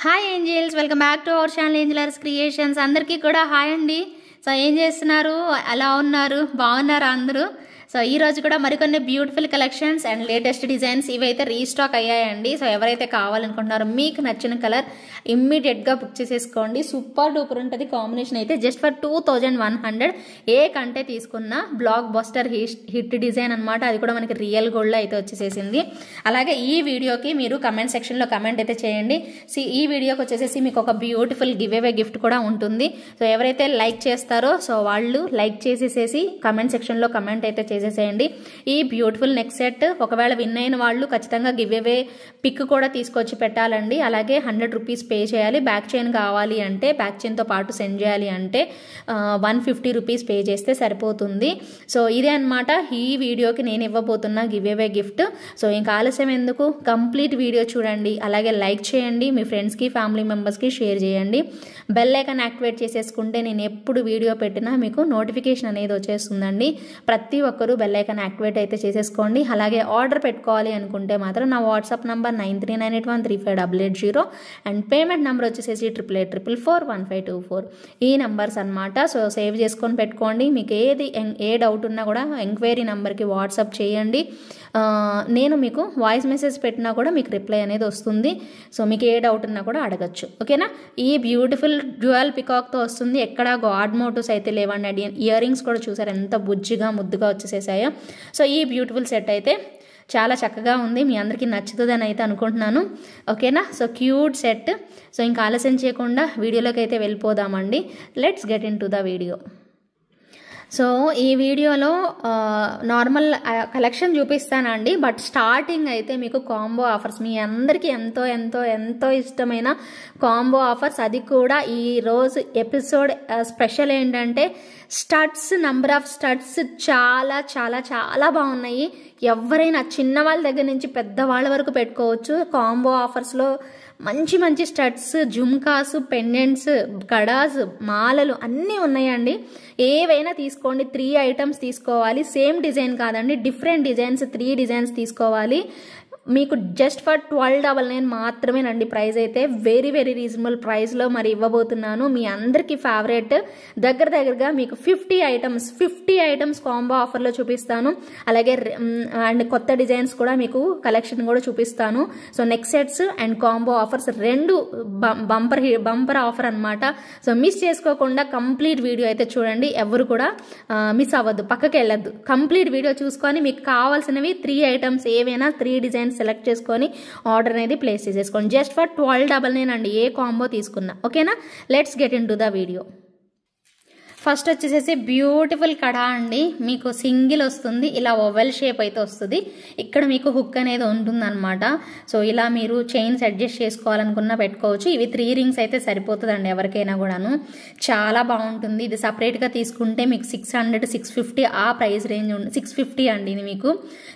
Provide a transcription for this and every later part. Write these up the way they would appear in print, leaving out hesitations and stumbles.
Hi angels, welcome back to our channel Angelers Creations. అందరికీ కూడా hi అండి. So ఏం చేస్తున్నారు, ఎలా ఉన్నారు, బాగున్నారా అందరూ? సో ఈ రోజు కూడా మరికొన్ని beautiful collections and latest designs ఇవైతే రీస్టాక్ అయ్యాయండి. సో ఎవరైతే కావాలనుకుంటున్నారో మీకు నచ్చిన కలర్ ఇమ్మీడియట్గా బుక్ చేసేసుకోండి. సూపర్ డూపర్ ఉంటుంది కాంబినేషన్ అయితే. జస్ట్ ఫర్ 2100 ఏ కంటే తీసుకున్న బ్లాక్ బస్టర్ హిట్ డిజైన్ అనమాట. అది కూడా మనకి రియల్ గోల్డ్లో అయితే వచ్చేసేసింది. అలాగే ఈ వీడియోకి మీరు కమెంట్ సెక్షన్లో కమెంట్ అయితే చేయండి. ఈ వీడియోకి వచ్చేసేసి మీకు ఒక బ్యూటిఫుల్ గివ్ అవే గిఫ్ట్ కూడా ఉంటుంది. సో ఎవరైతే లైక్ చేస్తారో సో వాళ్ళు లైక్ చేసేసేసి కమెంట్ సెక్షన్లో కమెంట్ అయితే చేసేసేయండి. ఈ బ్యూటిఫుల్ నెక్ సెట్ ఒకవేళ విన్ అయిన వాళ్ళు ఖచ్చితంగా గివ్ అవే పిక్ కూడా తీసుకొచ్చి పెట్టాలండి. అలాగే 100 రూపీస్ పే చేయాలి. బ్యాక్ చైన్ కావాలి అంటే బ్యాక్ చైన్తో పాటు సెండ్ చేయాలి అంటే 150 రూపీస్ పే చేస్తే సరిపోతుంది. సో ఇదే అనమాట ఈ వీడియోకి నేను ఇవ్వబోతున్న గివ్ అవే గిఫ్ట్. సో ఇంకా ఆలస్యం ఎందుకు, కంప్లీట్ వీడియో చూడండి. అలాగే లైక్ చేయండి, మీ ఫ్రెండ్స్కి ఫ్యామిలీ మెంబర్స్కి షేర్ చేయండి. బెల్ ఐకాన్ యాక్టివేట్ చేసేసుకుంటే నేను ఎప్పుడు వీడియో పెట్టినా మీకు నోటిఫికేషన్ అనేది వచ్చేస్తుందండి. ప్రతి ఒక్కరూ బెల్ ఐకాన్ యాక్టివేట్ అయితే చేసేసుకోండి. అలాగే ఆర్డర్ పెట్టుకోవాలి అనుకుంటే మాత్రం నా WhatsApp number 9398135880 and payment number వచ్చేసేసి 8884441524 ఈ నెంబర్స్ అనమాట. సో సేవ్ చేసుకొని పెట్టుకోండి. మీకు ఏ డౌట్ ఉన్నా కూడా ఎంక్వైరీ నెంబర్కి వాట్సాప్ చేయండి. నేను మీకు వాయిస్ మెసేజ్ పెట్టినా కూడా మీకు రిప్లై అనేది వస్తుంది. సో మీకు ఏ డౌట్ ఉన్నా కూడా అడగచ్చు, ఓకేనా. ఈ బ్యూటిఫుల్ డ్యూయల్ పికాక్తో వస్తుంది. ఎక్కడ గాడ్ మోటివ్స్ అయితే లేవండి. ఇయర్ రింగ్స్ కూడా చూసారు ఎంత బుజ్జిగా ముద్దుగా వచ్చేసేసాయో. సో ఈ బ్యూటిఫుల్ సెట్ అయితే చాలా చక్కగా ఉంది, మీ అందరికీ నచ్చుతుందని అయితే అనుకుంటున్నాను, ఓకేనా. So cute set. సో ఇంకా ఆలస్యం చేయకుండా వీడియోలోకి అయితే వెళ్ళిపోదామండి. Let's get into the video. So ఈ వీడియోలో నార్మల్ కలెక్షన్ చూపిస్తానండి. బట్ స్టార్టింగ్ అయితే మీకు కాంబో ఆఫర్స్, మీ అందరికీ ఎంతో ఎంతో ఎంతో ఇష్టమైన కాంబో ఆఫర్స్. అది కూడా ఈరోజు ఎపిసోడ్ స్పెషల్ ఏంటంటే స్టడ్స్, నంబర్ ఆఫ్ స్టడ్స్ చాలా చాలా చాలా బాగున్నాయి. ఎవరైనా చిన్నవాళ్ళ దగ్గర నుంచి పెద్దవాళ్ళ వరకు పెట్టుకోవచ్చు. కాంబో ఆఫర్స్లో మంచి మంచి స్టడ్స్, జుమ్కాస్, పెండెంట్స్, కడాస్, మాలలు అన్నీ ఉన్నాయండి. ఏవైనా తీసుకోండి. 3 ఐటమ్స్ తీసుకోవాలి. సేమ్ డిజైన్ కాదండి, డిఫరెంట్ డిజైన్స్, 3 డిజైన్స్ తీసుకోవాలి. మీకు జస్ట్ ఫర్ 1299 మాత్రమేనండి. ప్రైస్ అయితే వెరీ వెరీ రీజనబుల్ ప్రైస్లో మరి ఇవ్వబోతున్నాను. మీ అందరికీ ఫేవరెట్ దగ్గరగా మీకు 50 ఐటమ్స్ కాంబో ఆఫర్లో చూపిస్తాను. అలాగే అండ్ కొత్త డిజైన్స్ కూడా మీకు కలెక్షన్ కూడా చూపిస్తాను. So neck sets and combo offers రెండు బంపర్ ఆఫర్ అనమాట. సో మిస్ చేసుకోకుండా కంప్లీట్ వీడియో అయితే చూడండి. ఎవరు కూడా మిస్ అవ్వద్దు, పక్కకి వెళ్ళొద్దు. కంప్లీట్ వీడియో చూసుకొని మీకు కావాల్సినవి 3 ఐటమ్స్ ఏవైనా 3 డిజైన్స్ సెలెక్ట్ చేసుకొని ఆర్డర్ అనేది ప్లేస్ చేసేసుకోండి. జస్ట్ ఫర్ 1299 అండి ఏ కాంబో తీసుకున్నా, ఓకేనా. Let's get into the video. First వచ్చేసేసి బ్యూటిఫుల్ కడా అండి. మీకు సింగిల్ వస్తుంది, ఇలా ఓవెల్ షేప్ అయితే వస్తుంది. ఇక్కడ మీకు హుక్ అనేది ఉంటుంది అనమాట. సో ఇలా మీరు చైన్స్ అడ్జస్ట్ చేసుకోవాలనుకున్నా పెట్టుకోవచ్చు. ఇవి 3 రింగ్స్ అయితే సరిపోతుందండి ఎవరికైనా కూడాను. చాలా బాగుంటుంది. ఇది సపరేట్గా తీసుకుంటే మీకు 600 650 ఆ ప్రైస్ రేంజ్ 650 అండి. ఇది మీకు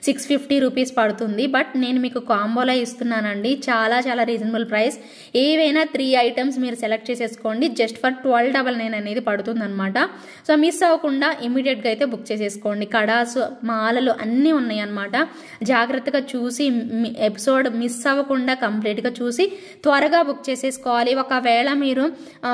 650 రూపీస్ పడుతుంది. బట్ నేను మీకు కాంబోలో ఇస్తున్నానండి. చాలా చాలా రీజనబుల్ ప్రైస్. ఏవైనా 3 ఐటమ్స్ మీరు సెలెక్ట్ చేసేసుకోండి. జస్ట్ ఫర్ 1299 అనేది పడుతుంది అనమాట. సో మిస్ అవ్వకుండా ఇమీడియట్గా అయితే బుక్ చేసేసుకోండి. కడాస్, మాలలు అన్నీ ఉన్నాయి అన్నమాట. జాగ్రత్తగా చూసి ఎపిసోడ్ మిస్ అవ్వకుండా కంప్లీట్గా చూసి త్వరగా బుక్ చేసేసుకోవాలి. ఒకవేళ మీరు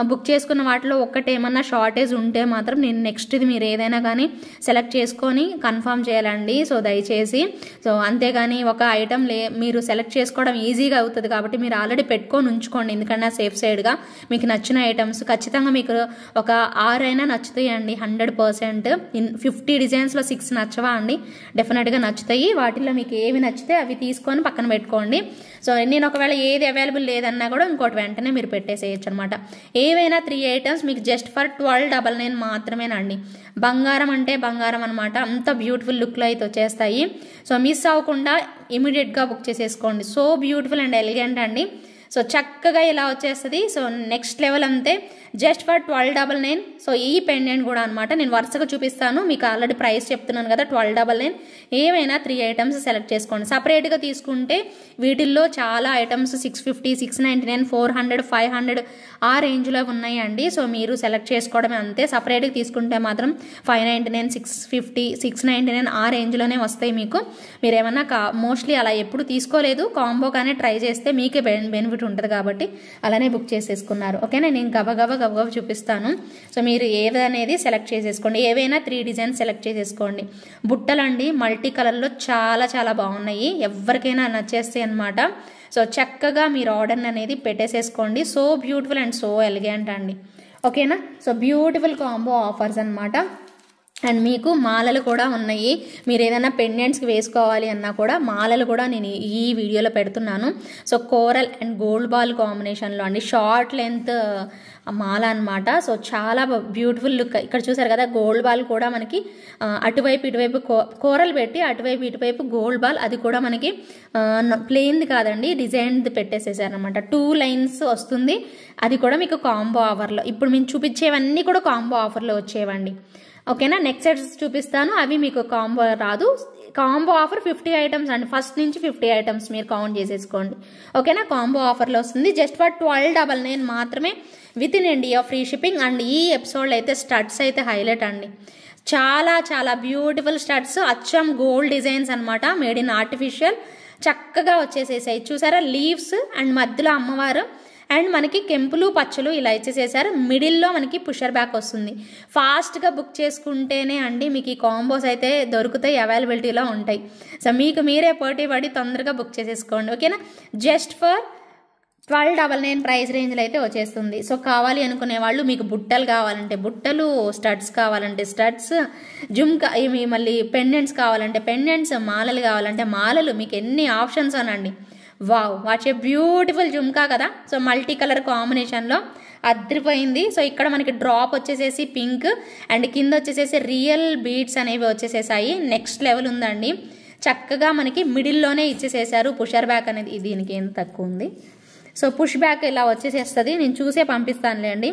బుక్ చేసుకున్న వాటిలో ఒక్కటేమన్నా షార్టేజ్ ఉంటే మాత్రం నేను నెక్స్ట్ది మీరు ఏదైనా కానీ సెలెక్ట్ చేసుకొని కన్ఫర్మ్ చేయాలండి. సో దయచేసి సో అంతేగాని ఒక ఐటమ్ మీరు సెలెక్ట్ చేసుకోవడం ఈజీగా అవుతుంది కాబట్టి మీరు ఆల్రెడీ పెట్టుకొని ఉంచుకోండి. ఎందుకంటే సేఫ్ సైడ్గా మీకు నచ్చిన ఐటమ్స్ ఖచ్చితంగా మీకు ఒక 6 అయినా నచ్చుతాయండి 100%. 50 డిజైన్స్లో 6 నచ్చవా అండి? డెఫినెట్గా నచ్చుతాయి. వాటిల్లో మీకు ఏవి నచ్చితే అవి తీసుకొని పక్కన పెట్టుకోండి. సో నేను ఒకవేళ ఏది అవైలబుల్ లేదన్నా కూడా ఇంకోటి వెంటనే మీరు పెట్టేసేయచ్చు అనమాట. ఏవైనా 3 ఐటమ్స్ మీకు జస్ట్ ఫర్ 1299 మాత్రమేనండి. బంగారం అంటే బంగారం అనమాట. అంత బ్యూటిఫుల్ లుక్లో అయితే వచ్చేస్తాయి. సో మిస్ అవ్వకుండా ఇమీడియట్గా బుక్ చేసేసుకోండి. సో బ్యూటిఫుల్ అండ్ ఎలిగెంట్ అండి. సో చక్కగా ఇలా వచ్చేస్తుంది. సో నెక్స్ట్ లెవెల్ అంతే. Just for 1299. సో ఈ పెండెంట్ కూడా అనమాట నేను వరుసగా చూపిస్తాను. మీకు ఆల్రెడీ ప్రైస్ చెప్తున్నాను కదా 1299. ఏమైనా 3 ఐటమ్స్ సెలెక్ట్ చేసుకోండి. సపరేట్గా తీసుకుంటే వీటిల్లో చాలా ఐటమ్స్ 650, 699, 400, 500 ఆ రేంజ్లో ఉన్నాయండి. సో మీరు సెలెక్ట్ చేసుకోవడమే అంతే. సపరేట్గా తీసుకుంటే మాత్రం 599, 650, 699 ఆ రేంజ్లోనే వస్తాయి మీకు. మీరు ఏమన్నా మోస్ట్లీ అలా ఎప్పుడు తీసుకోలేదు, కాంబో కానీ ట్రై చేస్తే మీకే బెనిఫిట్ ఒకటి ఉంటుంది కాబట్టి అలానే బుక్ చేసేసుకున్నారు. ఓకేనా, నేను గబగబా చూపిస్తాను. సో మీరు ఏదనేది సెలెక్ట్ చేసేసుకోండి, ఏవైనా 3 డిజైన్స్ సెలెక్ట్ చేసేసుకోండి. బుట్టలండి మల్టీ కలర్లో చాలా చాలా బాగున్నాయి, ఎవరికైనా నచ్చేస్తాయి అనమాట. సో చక్కగా మీరు ఆర్డర్ అనేది పెట్టేసేసుకోండి. So beautiful and so elegant అండి. ఓకేనా, సో బ్యూటిఫుల్ కాంబో ఆఫర్స్ అనమాట. అండ్ మీకు మాలలు కూడా ఉన్నాయి, మీరు ఏదైనా పెండెంట్స్కి వేసుకోవాలి అన్నా కూడా మాలలు కూడా నేను ఈ వీడియోలో పెడుతున్నాను. So coral and gold ball కాంబినేషన్లో అండి, షార్ట్ లెంత్ మాల అనమాట. సో చాలా బ్యూటిఫుల్ లుక్. ఇక్కడ చూసారు కదా గోల్డ్ బాల్ కూడా మనకి అటువైపు ఇటువైపు కోరల్ పెట్టి అటువైపు ఇటువైపు గోల్డ్ బాల్, అది కూడా మనకి ప్లెయిన్ది కాదండి, డిజైన్ది పెట్టేసేసారనమాట. 2 లైన్స్ వస్తుంది, అది కూడా మీకు కాంబో ఆఫర్లో. ఇప్పుడు మేము చూపించేవన్నీ కూడా కాంబో ఆఫర్లో వచ్చేవండి. ఓకేనా, నెక్స్ట్ సెట్స్ చూపిస్తాను, అవి మీకు కాంబో రాదు. కాంబో ఆఫర్ 50 ఐటమ్స్ అండి, ఫస్ట్ నుంచి 50 ఐటమ్స్ మీరు కౌంట్ చేసేసుకోండి. ఓకేనా, కాంబో ఆఫర్లో వస్తుంది జస్ట్ ఫర్ 1299 మాత్రమే with in India free shipping. And ఈ ఎపిసోడ్లో అయితే స్టడ్స్ అయితే హైలైట్ అండి, చాలా చాలా బ్యూటిఫుల్ స్టడ్స్, అచ్చం గోల్డ్ డిజైన్స్ అనమాట, మేడ్ ఇన్ ఆర్టిఫిషియల్. చక్కగా వచ్చేసేసాయి చూసారా, లీవ్స్ అండ్ మధ్యలో అమ్మవారు అండ్ మనకి కెంపులు పచ్చలు ఇలా ఇచ్చేసేసారు. మిడిల్లో మనకి పుషర్ బ్యాక్ వస్తుంది. ఫాస్ట్గా బుక్ చేసుకుంటేనే అండి మీకు ఈ కాంబోస్ అయితే దొరుకుతాయి, అవైలబిలిటీలో ఉంటాయి. సో మీకు మీరే పోటీ పడి తొందరగా బుక్ చేసేసుకోండి. ఓకేనా, జస్ట్ ఫర్ 1299 ప్రైస్ రేంజ్లో అయితే వచ్చేస్తుంది. సో కావాలి అనుకునే వాళ్ళు, మీకు బుట్టలు కావాలంటే బుట్టలు, స్టడ్స్ కావాలంటే స్టడ్స్, జుమ్కా ఇవి మళ్ళీ పెండెంట్స్ కావాలంటే పెండెంట్స్, మాలలు కావాలంటే మాలలు, మీకు ఎన్ని ఆప్షన్స్ అనండి. Wow, what a beautiful jhumka కదా. సో మల్టీ కలర్ కాంబినేషన్లో అదిరిపోయింది. సో ఇక్కడ మనకి డ్రాప్ వచ్చేసేసి పింక్ అండ్ కింద వచ్చేసేసి రియల్ బీడ్స్ అనేవి వచ్చేసేసాయి. నెక్స్ట్ లెవెల్ ఉందండి, చక్కగా మనకి మిడిల్లోనే ఇచ్చేసేసారు. పుషర్ బ్యాక్ అనేది దీనికి ఏం తక్కువ ఉంది. సో పుష్ బ్యాక్ ఇలా వచ్చేసేస్తుంది, నేను చూసే పంపిస్తానులేండి,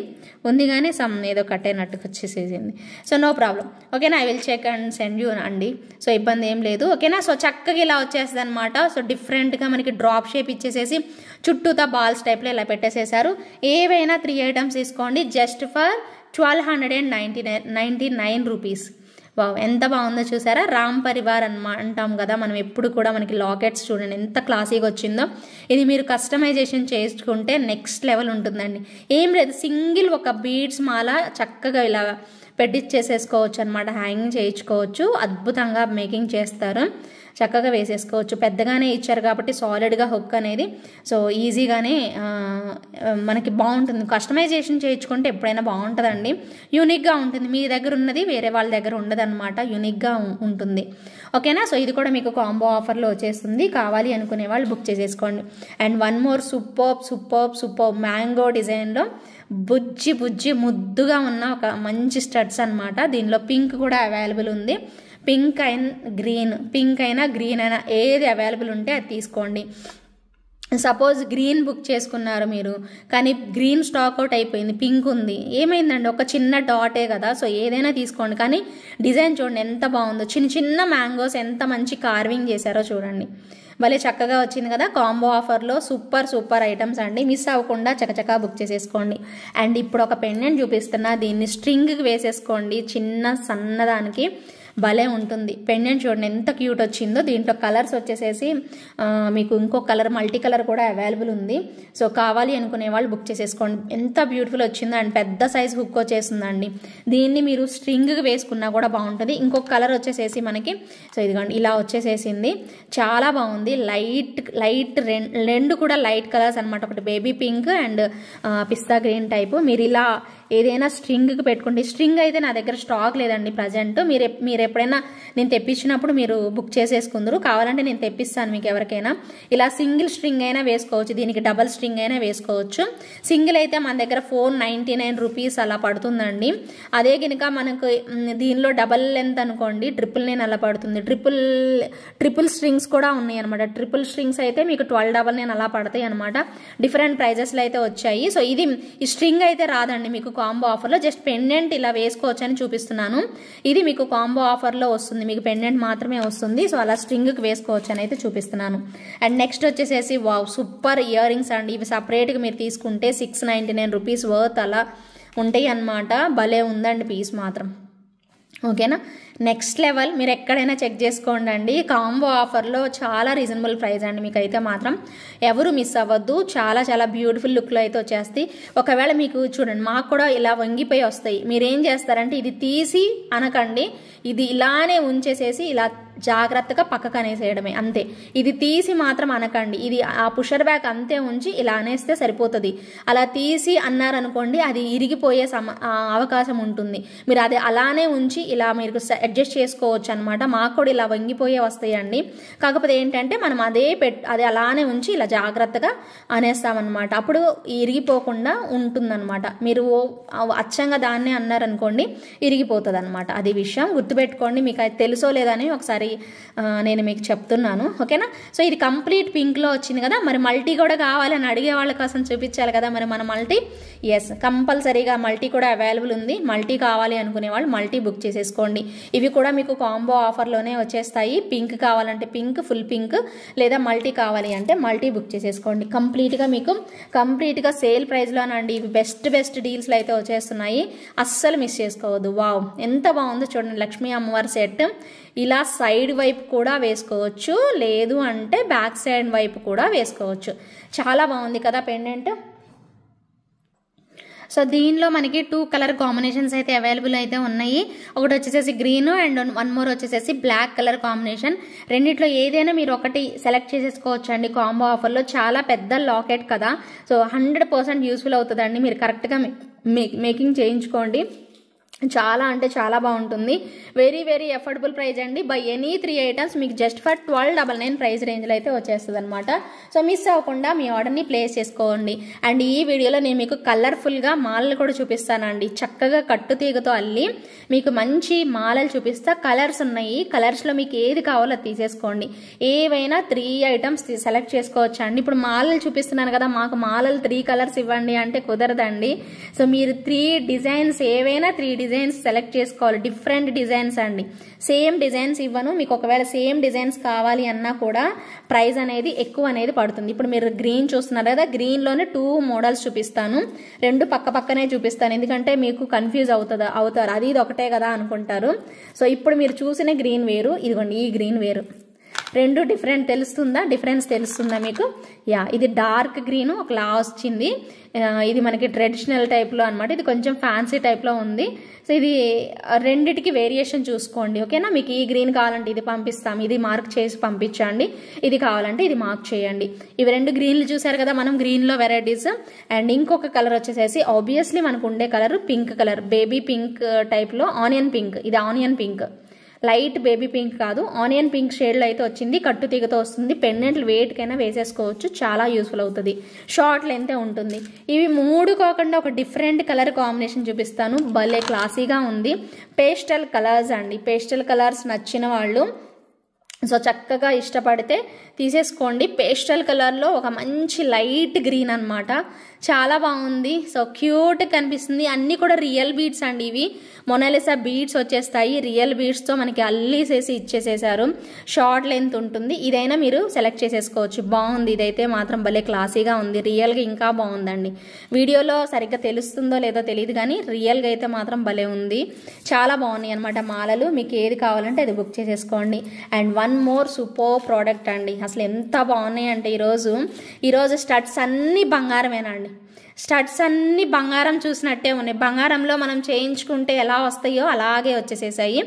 ఉంది కానీ సమ్ ఏదో కట్ అయినట్టు వచ్చేసేసింది. So no problem. ఓకేనా, I will check and send you అండి. సో ఇబ్బంది ఏం లేదు. ఓకేనా, సో చక్కగా ఇలా వచ్చేస్తుంది అనమాట. సో డిఫరెంట్గా మనకి డ్రాప్ షేప్ ఇచ్చేసేసి చుట్టూతా బాల్స్ టైప్లో ఇలా పెట్టేసేసారు. ఏవైనా 3 ఐటమ్స్ తీసుకోండి జస్ట్ ఫర్ 1299 రూపీస్. వావ్, ఎంత బాగుందో చూసారా, రామ్ పరివార్ అంటాం కదా మనం ఎప్పుడు కూడా. మనకి లాకెట్స్ చూడండి ఎంత క్లాసీగా వచ్చిందో. ఇది మీరు కస్టమైజేషన్ చేసుకుంటే నెక్స్ట్ లెవెల్ ఉంటుందండి. ఏం లేదు, సింగిల్ ఒక బీడ్స్ మాల చక్కగా ఇలా పెట్టించేసేసుకోవచ్చు అనమాట, హ్యాంగింగ్ చేయించుకోవచ్చు. అద్భుతంగా మేకింగ్ చేస్తారు, చక్కగా వేసేసుకోవచ్చు. పెద్దగానే ఇచ్చారు కాబట్టి సాలిడ్గా హుక్ అనేది, సో ఈజీగానే మనకి బాగుంటుంది. కస్టమైజేషన్ చేయించుకుంటే ఎప్పుడైనా బాగుంటుందండి, యూనిక్గా ఉంటుంది. మీ దగ్గర ఉన్నది వేరే వాళ్ళ దగ్గర ఉండదు అనమాట, యూనిక్గా ఉంటుంది. ఓకేనా, సో ఇది కూడా మీకు కాంబో ఆఫర్లో వచ్చేస్తుంది. కావాలి అనుకునే వాళ్ళు బుక్ చేసేసుకోండి. And one more super mango డిజైన్లో బుజ్జి ముద్దుగా ఉన్న ఒక మంచి స్టడ్స్ అనమాట. దీనిలో పింక్ కూడా అవైలబుల్ ఉంది, పింక్ అయినా గ్రీన్ అయినా ఏది అవైలబుల్ ఉంటే అది తీసుకోండి. సపోజ్ గ్రీన్ బుక్ చేసుకున్నారు మీరు, కానీ గ్రీన్ స్టాక్ అవుట్ అయిపోయింది, పింక్ ఉంది, ఏమైందండి, ఒక చిన్న డాటే కదా. సో ఏదైనా తీసుకోండి, కానీ డిజైన్ చూడండి ఎంత బాగుందో, చిన్న మ్యాంగోస్ ఎంత మంచి కార్వింగ్ చేశారో చూడండి, భలే చక్కగా వచ్చింది కదా. కాంబో ఆఫర్లో సూపర్ ఐటమ్స్ అండి, మిస్ అవ్వకుండా చకచకా బుక్ చేసేసుకోండి. అండ్ ఇప్పుడు ఒక పెండెంట్ చూపిస్తున్నా, దీన్ని స్ట్రింగ్కి వేసేసుకోండి, చిన్న సన్నదానికి భలే ఉంటుంది. పెండెంట్ చూడండి ఎంత క్యూట్ వచ్చిందో. దీంట్లో కలర్స్ వచ్చేసేసి మీకు ఇంకో కలర్, మల్టీ కలర్ కూడా అవైలబుల్ ఉంది. సో కావాలి అనుకునే వాళ్ళు బుక్ చేసేసుకోండి. ఎంత బ్యూటిఫుల్ వచ్చిందో, అండ్ పెద్ద సైజ్ హుక్ వచ్చేసిందండి. దీన్ని మీరు స్ట్రింగ్కి వేసుకున్నా కూడా బాగుంటుంది. ఇంకొక కలర్ వచ్చేసేసి మనకి, సో ఇదిగోండి ఇలా వచ్చేసేసింది, చాలా బాగుంది. లైట్ రెండు కూడా లైట్ కలర్స్ అనమాట, ఒకటి baby pink and pista green type. మీరు ఇలా ఏదైనా స్ట్రింగ్కి పెట్టుకోండి. స్ట్రింగ్ అయితే నా దగ్గర స్టాక్ లేదండి ప్రజెంట్. మీరు ఎప్పుడైనా నేను తెప్పించినప్పుడు మీరు బుక్ చేసేసుకుందరు, కావాలంటే నేను తెప్పిస్తాను మీకు ఎవరికైనా. ఇలా సింగిల్ స్ట్రింగ్ అయినా వేసుకోవచ్చు, దీనికి డబల్ స్ట్రింగ్ అయినా వేసుకోవచ్చు. సింగిల్ అయితే మన దగ్గర 499 రూపీస్ అలా పడుతుందండి. అదే కనుక మనకు దీనిలో డబల్ లెంత్ అనుకోండి 999 అలా పడుతుంది. ట్రిపుల్ స్ట్రింగ్స్ కూడా ఉన్నాయి అనమాట. ట్రిపుల్ స్ట్రింగ్స్ అయితే మీకు 1299 అలా పడతాయి అనమాట. డిఫరెంట్ ప్రైజెస్లో అయితే వచ్చాయి. సో ఇది ఈ స్ట్రింగ్ అయితే రాదండి మీకు కాంబో ఆఫర్లో, జస్ట్ పెండెంట్ ఇలా వేసుకోవచ్చు అని చూపిస్తున్నాను. ఇది మీకు కాంబో ఆఫర్లో వస్తుంది, మీకు పెండెంట్ మాత్రమే వస్తుంది. సో అలా స్ట్రింగ్కి వేసుకోవచ్చు అని అయితే చూపిస్తున్నాను. అండ్ నెక్స్ట్ వచ్చేసేసి వావ్, సూపర్ ఇయర్ రింగ్స్ అండి. ఇవి సపరేట్గా మీరు తీసుకుంటే 699 రూపీస్ వర్త్ అలా ఉంటాయి అన్నమాట. భలే ఉందండి పీస్ మాత్రం. ఓకేనా. నెక్స్ట్ లెవెల్ మీరు ఎక్కడైనా చెక్ చేసుకోండి అండి. కాంబో ఆఫర్లో చాలా రీజనబుల్ ప్రైస్ అండి. మీకు అయితే మాత్రం ఎవరు మిస్ అవ్వద్దు. చాలా చాలా బ్యూటిఫుల్ లుక్లో అయితే వచ్చేస్తాయి. ఒకవేళ మీకు చూడండి మాకు కూడా ఇలా వంగిపోయి వస్తాయి. మీరు ఏం చేస్తారంటే ఇది తీసి అనకండి, ఇది ఇలానే ఉంచేసేసి ఇలా జాగ్రత్తగా పక్కకు అనేసేయడమే అంతే. ఇది తీసి మాత్రం అనకండి, ఇది ఆ పుషర్ బ్యాక్ అంతే ఉంచి ఇలా అనేస్తే సరిపోతుంది. అలా తీసి అన్నారనుకోండి అది ఇరిగిపోయే అవకాశం ఉంటుంది. మీరు అది అలానే ఉంచి ఇలా మీరు అడ్జస్ట్ చేసుకోవచ్చు అనమాట. మాకు కూడా ఇలా వంగిపోయే వస్తాయండి. కాకపోతే ఏంటంటే మనం అది అలానే ఉంచి ఇలా జాగ్రత్తగా అనేస్తామన్నమాట. అప్పుడు ఇరిగిపోకుండా ఉంటుందన్నమాట. మీరు అచ్చంగా దాన్నే అన్నారనుకోండి ఇరిగిపోతుంది అనమాట. అది విషయం గుర్తుపెట్టుకోండి. మీకు అది తెలుసో లేదని ఒకసారి నేను మీకు చెప్తున్నాను. ఓకేనా. సో ఇది కంప్లీట్ పింక్లో వచ్చింది కదా. మరి మల్టీ కూడా కావాలని అడిగే వాళ్ళ కోసం చూపించాలి కదా. మరి మన మల్టీ ఎస్ కంపల్సరీగా మల్టీ కూడా అవైలబుల్ ఉంది. మల్టీ కావాలి అనుకునే వాళ్ళు మల్టీ బుక్ చేసేసుకోండి. ఇవి కూడా మీకు కాంబో ఆఫర్లోనే వచ్చేస్తాయి. పింక్ కావాలంటే పింక్, ఫుల్ పింక్, లేదా మల్టీ కావాలి అంటే మల్టీ బుక్ చేసేసుకోండి. కంప్లీట్గా సేల్ ప్రైస్లోనండి. ఇవి బెస్ట్ డీల్స్లో అయితే వచ్చేస్తున్నాయి. అస్సలు మిస్ చేసుకోవద్దు. వావ్ ఎంత బాగుందో చూడండి. లక్ష్మీ అమ్మవారి సెట్ ఇలా సైడ్ వైపు కూడా వేసుకోవచ్చు, లేదు అంటే బ్యాక్ సైడ్ వైపు కూడా వేసుకోవచ్చు. చాలా బాగుంది కదా పెండెంట్. సో దీనిలో మనకి 2 కలర్ కాంబినేషన్స్ అయితే అవైలబుల్ అయితే ఉన్నాయి. ఒకటి వచ్చేసేసి గ్రీన్ అండ్ 1 మోర్ వచ్చేసేసి బ్లాక్ కలర్ కాంబినేషన్. రెండిట్లో ఏదైనా మీరు ఒకటి సెలెక్ట్ చేసేసుకోవచ్చు అండి. కాంబో ఆఫర్లో చాలా పెద్ద లాకెట్ కదా. సో 100% యూస్ఫుల్ అవుతుందండి. మీరు కరెక్ట్గా మేకింగ్ చేయించుకోండి. చాలా అంటే చాలా బాగుంటుంది. వెరీ అఫోర్డబుల్ ప్రైస్ అండి. బై ఎనీ 3 ఐటమ్స్ మీకు జస్ట్ ఫర్ 1299 ప్రైస్ రేంజ్లో అయితే వచ్చేస్తుంది అనమాట. సో మిస్ అవ్వకుండా మీ ఆర్డర్ని ప్లేస్ చేసుకోండి. అండ్ ఈ వీడియోలో నేను మీకు కలర్ఫుల్గా మాలలు కూడా చూపిస్తానండి. చక్కగా కట్టు తీగతో అల్లి మీకు మంచి మాలలు చూపిస్తా. కలర్స్ ఉన్నాయి. కలర్స్లో మీకు ఏది కావాలో అది తీసేసుకోండి. ఏవైనా 3 ఐటమ్స్ సెలెక్ట్ చేసుకోవచ్చు అండి. ఇప్పుడు మాలలు చూపిస్తున్నాను కదా, మాకు మాలలు 3 కలర్స్ ఇవ్వండి అంటే కుదరదండి. సో మీరు 3 డిజైన్స్ ఏవైనా 3 డిజైన్స్ సెలెక్ట్ చేసుకోవాలి. డిఫరెంట్ డిజైన్స్ అండి. సేమ్ డిజైన్స్ ఇవ్వను. మీకు ఒకవేళ సేమ్ డిజైన్స్ కావాలి అన్నా కూడా ప్రైస్ అనేది ఎక్కువ అనేది పడుతుంది. ఇప్పుడు మీరు గ్రీన్ చూస్తున్నారు కదా, గ్రీన్లోనే 2 మోడల్స్ చూపిస్తాను. 2 పక్కనే చూపిస్తాను. ఎందుకంటే మీకు కన్ఫ్యూజ్ అవుతారు. అది ఇది ఒకటే కదా అనుకుంటారు. సో ఇప్పుడు మీరు చూసిన గ్రీన్ వేరు, ఇదిగోండి ఈ గ్రీన్ వేరు. 2 డిఫరెన్స్ తెలుస్తుందా మీకు? యా, ఇది డార్క్ గ్రీన్ ఒకలా వచ్చింది. ఇది మనకి ట్రెడిషనల్ టైప్లో అనమాట. ఇది కొంచెం ఫ్యాన్సీ టైప్లో ఉంది. సో ఇది రెండిటికి వేరియేషన్ చూసుకోండి. ఓకేనా. మీకు ఈ గ్రీన్ కావాలంటే ఇది పంపిస్తాం, ఇది మార్క్ చేసి పంపించండి. ఇది కావాలంటే ఇది మార్క్ చేయండి. ఇవి 2 గ్రీన్లు చూసారు కదా మనం, గ్రీన్లో వెరైటీస్. అండ్ ఇంకొక కలర్ వచ్చేసేసి ఆబ్వియస్లీ మనకు ఉండే colour pink colour, baby pink టైప్లో ఆనియన్ పింక్. ఇది onion pink, light baby pink కాదు, ఆనియన్ పింక్ షేడ్లో అయితే వచ్చింది. కట్టు తీగతో వస్తుంది. పెండెంట్లు వెయిట్కైనా వేసేసుకోవచ్చు. చాలా యూస్ఫుల్ అవుతుంది. షార్ట్ లెంతే ఉంటుంది. ఇవి 3 కాకుండా ఒక డిఫరెంట్ కలర్ కాంబినేషన్ చూపిస్తాను. భలే క్లాసీగా ఉంది. పేస్టల్ కలర్స్ అండి. పేస్టల్ కలర్స్ నచ్చిన వాళ్ళు సో చక్కగా ఇష్టపడితే తీసేసుకోండి. పేస్టల్ కలర్లో ఒక మంచి లైట్ గ్రీన్ అనమాట. చాలా బాగుంది. సో క్యూట్ కనిపిస్తుంది. అన్నీ కూడా రియల్ బీడ్స్ అండి. ఇవి మొనాలిసా బీడ్స్ వచ్చేస్తాయి. రియల్ బీడ్స్తో మనకి అల్లీసేసి ఇచ్చేసేసారు. షార్ట్ లెంత్ ఉంటుంది. ఇదైనా మీరు సెలెక్ట్ చేసేసుకోవచ్చు. బాగుంది. ఇదైతే మాత్రం భలే క్లాసీగా ఉంది. రియల్గా ఇంకా బాగుందండి. వీడియోలో సరిగ్గా తెలుస్తుందో లేదో తెలియదు కానీ రియల్గా అయితే మాత్రం భలే ఉంది. చాలా బాగున్నాయి అనమాట మాలలు. మీకు ఏది కావాలంటే అది బుక్ చేసేసుకోండి. అండ్ 1 మోర్ సూపర్ ప్రోడక్ట్ అండి. అసలు ఎంత బాగున్నాయి అంటే ఈరోజు స్టడ్స్ అన్నీ బంగారమేనండి. స్టడ్స్ అన్నీ బంగారం చూసినట్టే ఉన్నాయి. బంగారంలో మనం చేయించుకుంటే ఎలా వస్తాయో అలాగే వచ్చేసేసాయి.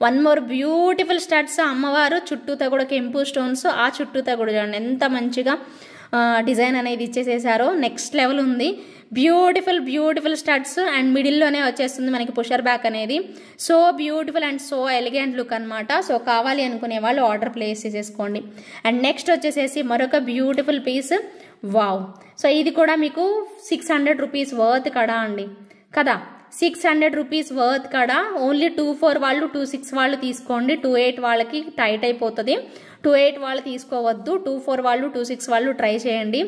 1 మోర్ బ్యూటిఫుల్ స్టడ్స్. అమ్మవారు చుట్టూతా కూడా కెంపు స్టోన్స్, ఆ చుట్టూతా కూడా చూడండి ఎంత మంచిగా డిజైన్ అనేది ఇచ్చేసేసారో. నెక్స్ట్ లెవెల్ ఉంది. బ్యూటిఫుల్ స్టడ్స్ అండ్ మిడిల్లోనే వచ్చేస్తుంది మనకి పుషర్ బ్యాక్ అనేది. So beautiful and so elegant look అనమాట. సో కావాలి అనుకునే వాళ్ళు ఆర్డర్ ప్లేస్ చేసేసుకోండి. అండ్ నెక్స్ట్ వచ్చేసేసి మరొక బ్యూటిఫుల్ పీస్. వావ్. సో ఇది కూడా మీకు 600 రూపీస్ వర్త్ కదా అండి, కదా. 600 రూపీస్ వర్త్ కదా. ఓన్లీ 24 వాళ్ళు 26 వాళ్ళు తీసుకోండి. 28 వాళ్ళకి టైట్ అయిపోతుంది. 28 వాళ్ళు తీసుకోవద్దు. 24 వాళ్ళు 26 వాళ్ళు ట్రై చేయండి.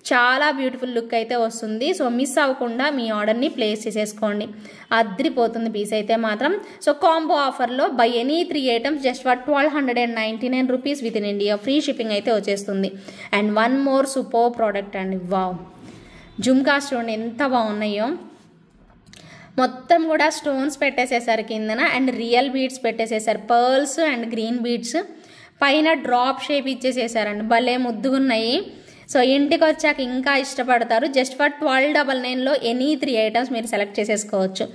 చాలా బ్యూటిఫుల్ లుక్ అయితే వస్తుంది. సో మిస్ అవ్వకుండా మీ ఆర్డర్ని ప్లేస్ చేసేసుకోండి. అద్రిపోతుంది పీస్ అయితే మాత్రం. సో కాంబో ఆఫర్లో buy any 3 items just for 1299 rupees with in India. Free shipping అయితే వచ్చేస్తుంది. అండ్ 1 మోర్ సూపర్ ప్రోడక్ట్ అండి. వావ్. జుమ్కాస్ చూడండి ఎంత బాగున్నాయో. మొత్తం కూడా స్టోన్స్ పెట్టేసేసారు కిందన అండ్ రియల్ బీడ్స్ పెట్టేసేసారు, పర్ల్స్ అండ్ గ్రీన్ బీడ్స్, పైన డ్రాప్ షేప్ ఇచ్చేసేసారండి, భలే ముద్దుగున్నాయి. సో ఇంటికి వచ్చాక ఇంకా ఇష్టపడతారు. జస్ట్ ఫర్ 1299లో ఎనీ 3 ఐటమ్స్ మీరు సెలెక్ట్ చేసేసుకోవచ్చు.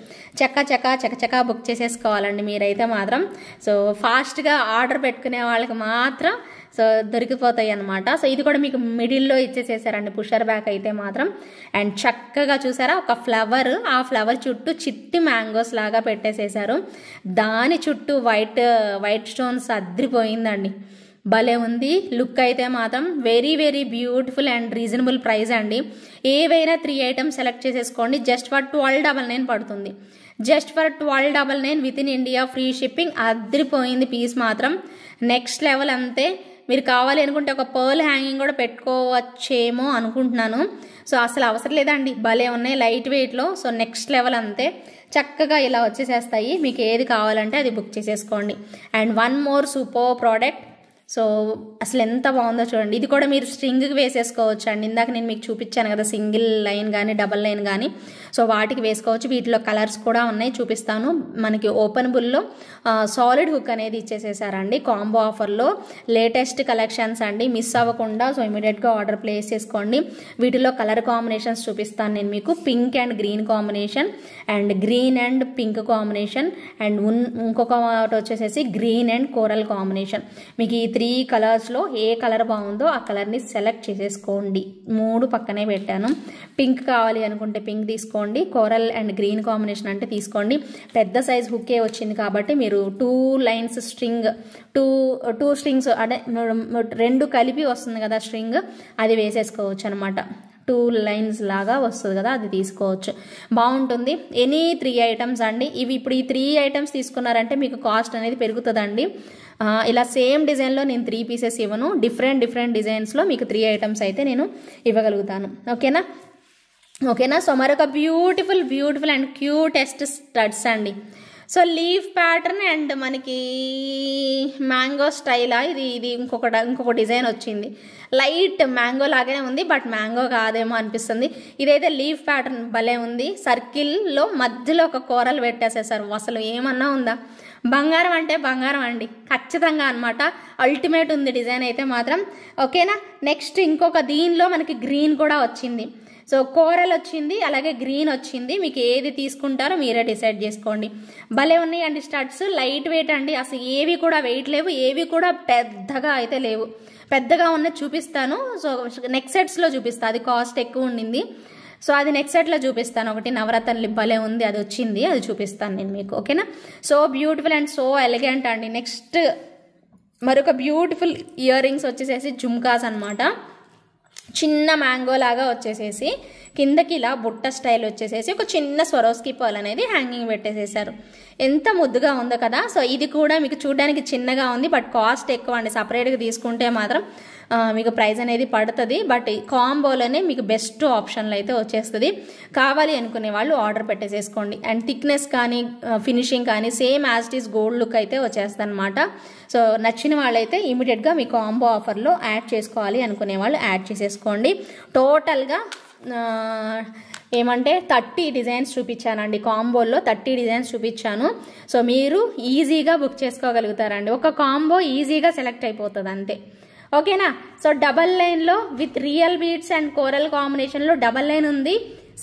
చక్క బుక్ చేసేసుకోవాలండి మీరైతే మాత్రం. సో ఫాస్ట్గా ఆర్డర్ పెట్టుకునే వాళ్ళకి మాత్రం సో దొరికిపోతాయి అన్నమాట. సో ఇది కూడా మీకు మిడిల్లో ఇచ్చేసేసారండి పుషర్ బ్యాక్ అయితే మాత్రం. అండ్ చక్కగా చూసారా ఒక ఫ్లవర్, ఆ ఫ్లవర్ చుట్టూ చిట్టి మ్యాంగోస్ లాగా పెట్టేసేసారు, దాని చుట్టూ వైట్ స్టోన్స్ అద్రిపోయిందండి, భలే ఉంది లుక్ అయితే మాత్రం. Very very beautiful and reasonable price అండి. ఏవైనా 3 ఐటమ్స్ సెలెక్ట్ చేసేసుకోండి. జస్ట్ ఫర్ 1299 పడుతుంది. Just for 1299 with in India, free shipping. అద్రిపోయింది పీస్ మాత్రం, నెక్స్ట్ లెవెల్ అంతే. మీరు కావాలి అనుకుంటే ఒక పర్ల్ హ్యాంగింగ్ కూడా పెట్టుకోవచ్చేమో అనుకుంటున్నాను. సో అసలు అవసరం లేదండి, భలే ఉన్నాయి లైట్ వెయిట్లో. సో నెక్స్ట్ లెవెల్ అంతే, చక్కగా ఇలా వచ్చేసేస్తాయి. మీకు ఏది కావాలంటే అది బుక్ చేసేసుకోండి. And one more super product. So అసలు ఎంత బాగుందో చూడండి. ఇది కూడా మీరు స్ట్రింగ్కి వేసేసుకోవచ్చు అండి. ఇందాక నేను మీకు చూపించాను కదా సింగిల్ లైన్ కానీ డబల్ లైన్ కానీ, సో వాటికి వేసుకోవచ్చు. వీటిలో కలర్స్ కూడా ఉన్నాయి, చూపిస్తాను. మనకి ఓపెనబుల్లో సాలిడ్ హుక్ అనేది ఇచ్చేసేసారండి కాంబో ఆఫర్లో. లేటెస్ట్ కలెక్షన్స్ అండి, మిస్ అవ్వకుండా. సో ఇమీడియట్గా ఆర్డర్ ప్లేస్ చేసుకోండి. వీటిలో కలర్ కాంబినేషన్స్ చూపిస్తాను నేను మీకు. Pink and green combination, and green and pink combination, and ఇంకొక వచ్చేసేసి గ్రీన్ అండ్ కోరల్ కాంబినేషన్. మీకు ఈ 3 కలర్స్లో ఏ కలర్ బాగుందో ఆ కలర్ని సెలెక్ట్ చేసేసుకోండి. 3 పక్కనే పెట్టాను. పింక్ కావాలి అనుకుంటే పింక్ తీసుకోండి, కోరల్ అండ్ గ్రీన్ కాంబినేషన్ అంటే తీసుకోండి. పెద్ద సైజ్ హుక్కే వచ్చింది కాబట్టి మీరు 2 లైన్స్ స్ట్రింగ్, టూ స్ట్రింగ్స్ అంటే 2 కలిపి వస్తుంది కదా స్ట్రింగ్, అది వేసేసుకోవచ్చు అనమాట. 2 లైన్స్ లాగా వస్తుంది కదా, అది తీసుకోవచ్చు, బాగుంటుంది. ఎనీ 3 ఐటమ్స్ అండి ఇవి. ఇప్పుడు ఈ 3 ఐటమ్స్ తీసుకున్నారంటే మీకు కాస్ట్ అనేది పెరుగుతుందండి. ఇలా సేమ్ డిజైన్లో నేను 3 పీసెస్ ఇవ్వను, డిఫరెంట్ డిజైన్స్లో మీకు 3 ఐటమ్స్ అయితే నేను ఇవ్వగలుగుతాను. ఓకేనా. సో మరొక బ్యూటిఫుల్ అండ్ క్యూటెస్ట్ స్టడ్స్ అండి. సో లీఫ్ ప్యాటర్న్ అండ్ మనకి మ్యాంగో స్టైలా, ఇది ఇంకొక డిజైన్ వచ్చింది. లైట్ మ్యాంగో లాగానే ఉంది, బట్ మ్యాంగో కాదేమో అనిపిస్తుంది. ఇదైతే లీఫ్ ప్యాటర్న్ భలే ఉంది. సర్కిల్లో మధ్యలో ఒక కూరలు పెట్టేసేసారు, అసలు ఏమన్నా ఉందా. బంగారం అంటే బంగారం అండి, ఖచ్చితంగా అనమాట. అల్టిమేట్ ఉంది డిజైన్ అయితే మాత్రం. ఓకేనా. నెక్స్ట్ ఇంకొక దీనిలో మనకి గ్రీన్ కూడా వచ్చింది. సో కోరల్ వచ్చింది, అలాగే గ్రీన్ వచ్చింది. మీకు ఏది తీసుకుంటారో మీరే డిసైడ్ చేసుకోండి. భలే ఉన్నాయి అండి స్టడ్స్, లైట్ వెయిట్ అండి. అసలు ఏవి కూడా వెయిట్ లేవు, ఏవి కూడా పెద్దగా అయితే లేవు. పెద్దగా ఉన్నది చూపిస్తాను. సో నెక్స్ట్ సెట్స్లో చూపిస్తాను, అది కాస్ట్ ఎక్కువ ఉండింది. సో అది నెక్స్ట్ సెట్లో చూపిస్తాను. ఒకటి నవరత్న భలే ఉంది, అది వచ్చింది, అది చూపిస్తాను నేను మీకు. ఓకేనా. So beautiful and so elegant అండి. నెక్స్ట్ మరొక బ్యూటిఫుల్ ఇయర్ రింగ్స్ వచ్చేసేసి జుమ్కాస్ అనమాట. చిన్న మ్యాంగో లాగా వచ్చేసేసి కిందకి ఇలా బుట్ట స్టైల్ వచ్చేసేసి ఒక చిన్న స్వరోస్కి పర్ల్ అనేది హ్యాంగింగ్ పెట్టేసేసారు. ఎంత ముద్దుగా ఉందో కదా. సో ఇది కూడా మీకు చూడడానికి చిన్నగా ఉంది, బట్ కాస్ట్ ఎక్కువ అండి. సపరేట్గా తీసుకుంటే మాత్రం మీకు ప్రైస్ అనేది పడుతుంది, బట్ కాంబోలోనే మీకు బెస్ట్ ఆప్షన్లు అయితే వచ్చేస్తుంది. కావాలి అనుకునే వాళ్ళు ఆర్డర్ పెట్టేసేసుకోండి. అండ్ థిక్నెస్ కానీ ఫినిషింగ్ కానీ same as it is gold look అయితే వచ్చేస్తుంది అనమాట. సో నచ్చిన వాళ్ళైతే ఇమీడియట్గా మీ కాంబో ఆఫర్లో యాడ్ చేసుకోవాలి అనుకునే వాళ్ళు యాడ్ చేసేసుకోండి. టోటల్గా ఏమంటే 30 డిజైన్స్ చూపించానండి కాంబోల్లో, 30 డిజైన్స్ చూపించాను. సో మీరు ఈజీగా బుక్ చేసుకోగలుగుతారండి. ఒక కాంబో ఈజీగా సెలెక్ట్ అయిపోతుంది అంతే. ఓకేనా. సో డబల్ లైన్లో with real beads and coral కాంబినేషన్లో డబల్ లైన్ ఉంది.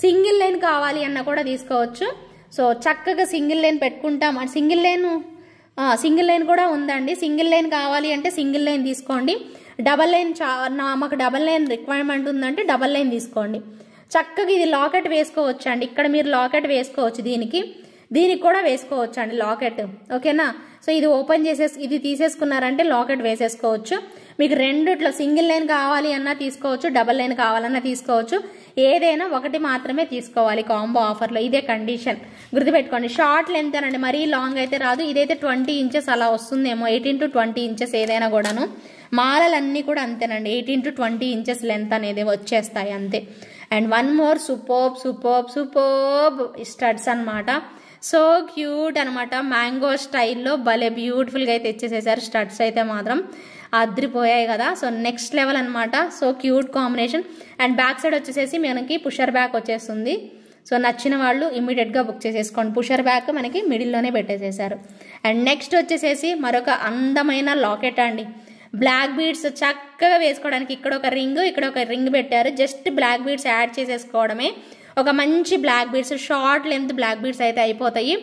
సింగిల్ లైన్ కావాలి అన్న కూడా తీసుకోవచ్చు. సో చక్కగా సింగిల్ లైన్ పెట్టుకుంటాం. సింగిల్ లైన్ కూడా ఉందండి. సింగిల్ లైన్ కావాలి అంటే సింగిల్ లైన్ తీసుకోండి. డబల్ లైన్ మాకు డబల్ లైన్ రిక్వైర్మెంట్ ఉందంటే డబల్ లైన్ తీసుకోండి. చక్కగా ఇది లాకెట్ వేసుకోవచ్చు అండి. ఇక్కడ మీరు లాకెట్ వేసుకోవచ్చు, దీనికి కూడా వేసుకోవచ్చు అండి లాకెట్. ఓకేనా. సో ఇది ఓపెన్ ఇది తీసేసుకున్నారంటే లాకెట్ వేసేసుకోవచ్చు. మీకు రెండిట్లో సింగిల్ లైన్ కావాలి అన్నా తీసుకోవచ్చు, డబల్ లైన్ కావాలన్నా తీసుకోవచ్చు. ఏదైనా ఒకటి మాత్రమే తీసుకోవాలి కాంబో ఆఫర్లో, ఇదే కండిషన్, గుర్తుపెట్టుకోండి. షార్ట్ లెంత్ అనండి, మరీ లాంగ్ అయితే రాదు. ఇదైతే 20 ఇంచెస్ అలా వస్తుందేమో, 18 to 20 ఇంచెస్ ఏదైనా కూడాను. మాలలన్నీ కూడా అంతేనండి, 18 to 20 ఇంచెస్ లెంత్ అనేది వచ్చేస్తాయి అంతే. And one more superb studs అనమాట. సో క్యూట్ అనమాట, మ్యాంగో స్టైల్లో భలే బ్యూటిఫుల్గా అయితే తెచ్చేసేసారు స్టడ్స్ అయితే మాత్రం. అద్రిపోయాయి కదా. సో నెక్స్ట్ లెవెల్ అనమాట. So cute combination. And back side వచ్చేసేసి మనకి పుషర్ బ్యాక్ వచ్చేస్తుంది. సో నచ్చిన వాళ్ళు ఇమ్మీడియట్గా బుక్ చేసేసుకోండి. పుషర్ బ్యాక్ మనకి మిడిల్లోనే పెట్టేసేసారు. అండ్ నెక్స్ట్ వచ్చేసేసి మరొక అందమైన లాకెట్ అండి. బ్లాక్ బీడ్స్ చక్కగా వేసుకోవడానికి ఇక్కడ ఒక రింగ్ పెట్టారు. జస్ట్ బ్లాక్ బీడ్స్ యాడ్ చేసేసుకోవడమే. ఒక మంచి black beads, short length black beads అయితే అయిపోతాయి.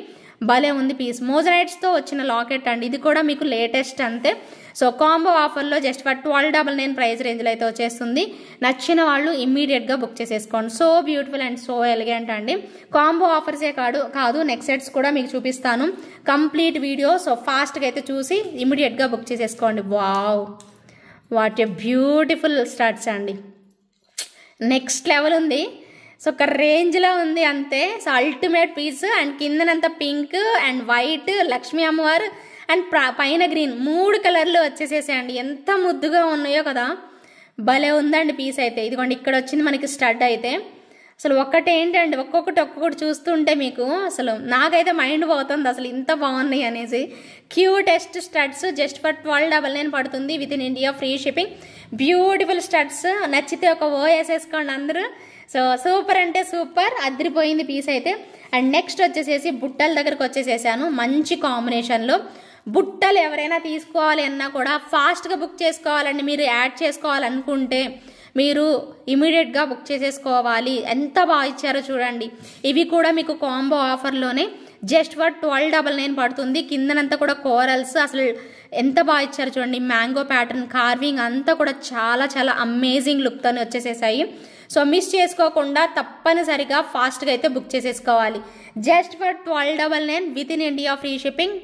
భలే ఉంది పీస్. మోజరైట్స్తో వచ్చిన లాకెట్ అండి. ఇది కూడా మీకు లేటెస్ట్ అంతే. సో కాంబో ఆఫర్లో జస్ట్ ఫర్ 1299 ప్రైస్ రేంజ్లో అయితే వచ్చేస్తుంది. నచ్చిన వాళ్ళు ఇమ్మీడియట్గా బుక్ చేసేసుకోండి. So beautiful and so elegant అండి. కాంబో ఆఫర్సే కాదు నెక్స్ట్ సెట్స్ కూడా మీకు చూపిస్తాను. కంప్లీట్ వీడియో సో ఫాస్ట్గా అయితే చూసి ఇమ్మీడియట్గా బుక్ చేసేసుకోండి. Wow, what a beautiful studs అండి. నెక్స్ట్ లెవెల్ ఉంది. సో ఒక రేంజ్లో ఉంది అంతే. So ultimate piece. అండ్ కిందనంతా పింక్ అండ్ వైట్ లక్ష్మీ అమ్మవారు అండ్ పైన గ్రీన్ 3 కలర్లు వచ్చేసేసాయండి. ఎంత ముద్దుగా ఉన్నాయో కదా, భలే ఉందండి పీస్ అయితే. ఇదిగోండి ఇక్కడ వచ్చింది మనకి స్టడ్ అయితే. అసలు ఒక్కటేంటండి, ఒక్కొక్కటి చూస్తుంటే మీకు అసలు నాకైతే మైండ్ పోతుంది అసలు ఇంత బాగున్నాయి అనేసి. క్యూటెస్ట్ స్టడ్స్ జస్ట్ ఫర్ 1299 పడుతుంది. With in India free shipping. Beautiful studs. నచ్చితే ఒక ఓ వేసేసుకోండి అందరూ. సో సూపర్ అంటే సూపర్, అదిరిపోయింది పీస్ అయితే. అండ్ నెక్స్ట్ వచ్చేసేసి బుట్టల దగ్గరకు వచ్చేసేసాను. మంచి కాంబినేషన్లో బుట్టలు ఎవరైనా తీసుకోవాలి అన్నా కూడా ఫాస్ట్గా బుక్ చేసుకోవాలండి. మీరు యాడ్ చేసుకోవాలనుకుంటే మీరు ఇమీడియట్గా బుక్ చేసేసుకోవాలి. ఎంత బాగా ఇచ్చారో చూడండి. ఇవి కూడా మీకు కాంబో ఆఫర్లోనే జస్ట్ ఫర్ 1299 పడుతుంది. కిందనంతా కూడా కోరల్స్, అసలు ఎంత బాగా ఇచ్చారు చూడండి. మ్యాంగో ప్యాటర్న్ కార్వింగ్ అంతా కూడా చాలా చాలా అమేజింగ్ లుక్తో వచ్చేసేసాయి. సో మిస్ చేసుకోకుండా తప్పనిసరిగా ఫాస్ట్గా అయితే బుక్ చేసేసుకోవాలి. Just for 1299 with in India free shipping.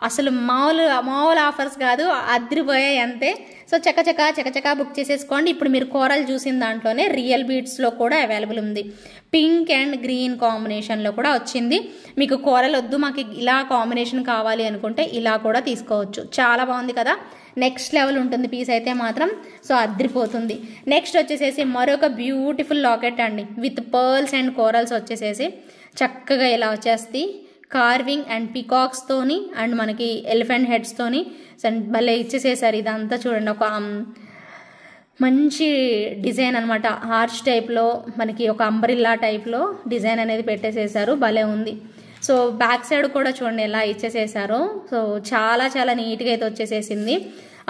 అసలు మామూలు ఆఫర్స్ కాదు, అదిరిపోయాయి అంతే. సో చకచకా బుక్ చేసేసుకోండి. ఇప్పుడు మీరు కోరల్ చూసిన దాంట్లోనే రియల్ బీడ్స్లో కూడా అవైలబుల్ ఉంది. పింక్ అండ్ గ్రీన్ కాంబినేషన్లో కూడా వచ్చింది. మీకు కోరల్ వద్దు, మాకు ఇలా కాంబినేషన్ కావాలి అనుకుంటే ఇలా కూడా తీసుకోవచ్చు. చాలా బాగుంది కదా. నెక్స్ట్ లెవెల్ ఉంటుంది పీస్ అయితే మాత్రం. సో అదిరిపోతుంది. నెక్స్ట్ వచ్చేసేసి మరొక బ్యూటిఫుల్ లాకెట్ అండి. విత్ పర్ల్స్ అండ్ కోరల్స్ వచ్చేసేసి చక్కగా ఇలా వచ్చేస్తాయి. కార్వింగ్ అండ్ పికాక్స్తోని అండ్ మనకి ఎలిఫెంట్ హెడ్స్తోని భలే ఇచ్చేసేసారు. ఇదంతా చూడండి, ఒక మంచి డిజైన్ అనమాట. ఆర్చ్ టైప్లో మనకి ఒక అంబ్రిల్లా టైప్లో డిజైన్ అనేది పెట్టేసేసారు. భలే ఉంది. సో బ్యాక్ సైడ్ కూడా చూడండి ఎలా ఇచ్చేసేసారు. సో చాలా చాలా నీట్గా అయితే వచ్చేసేసింది.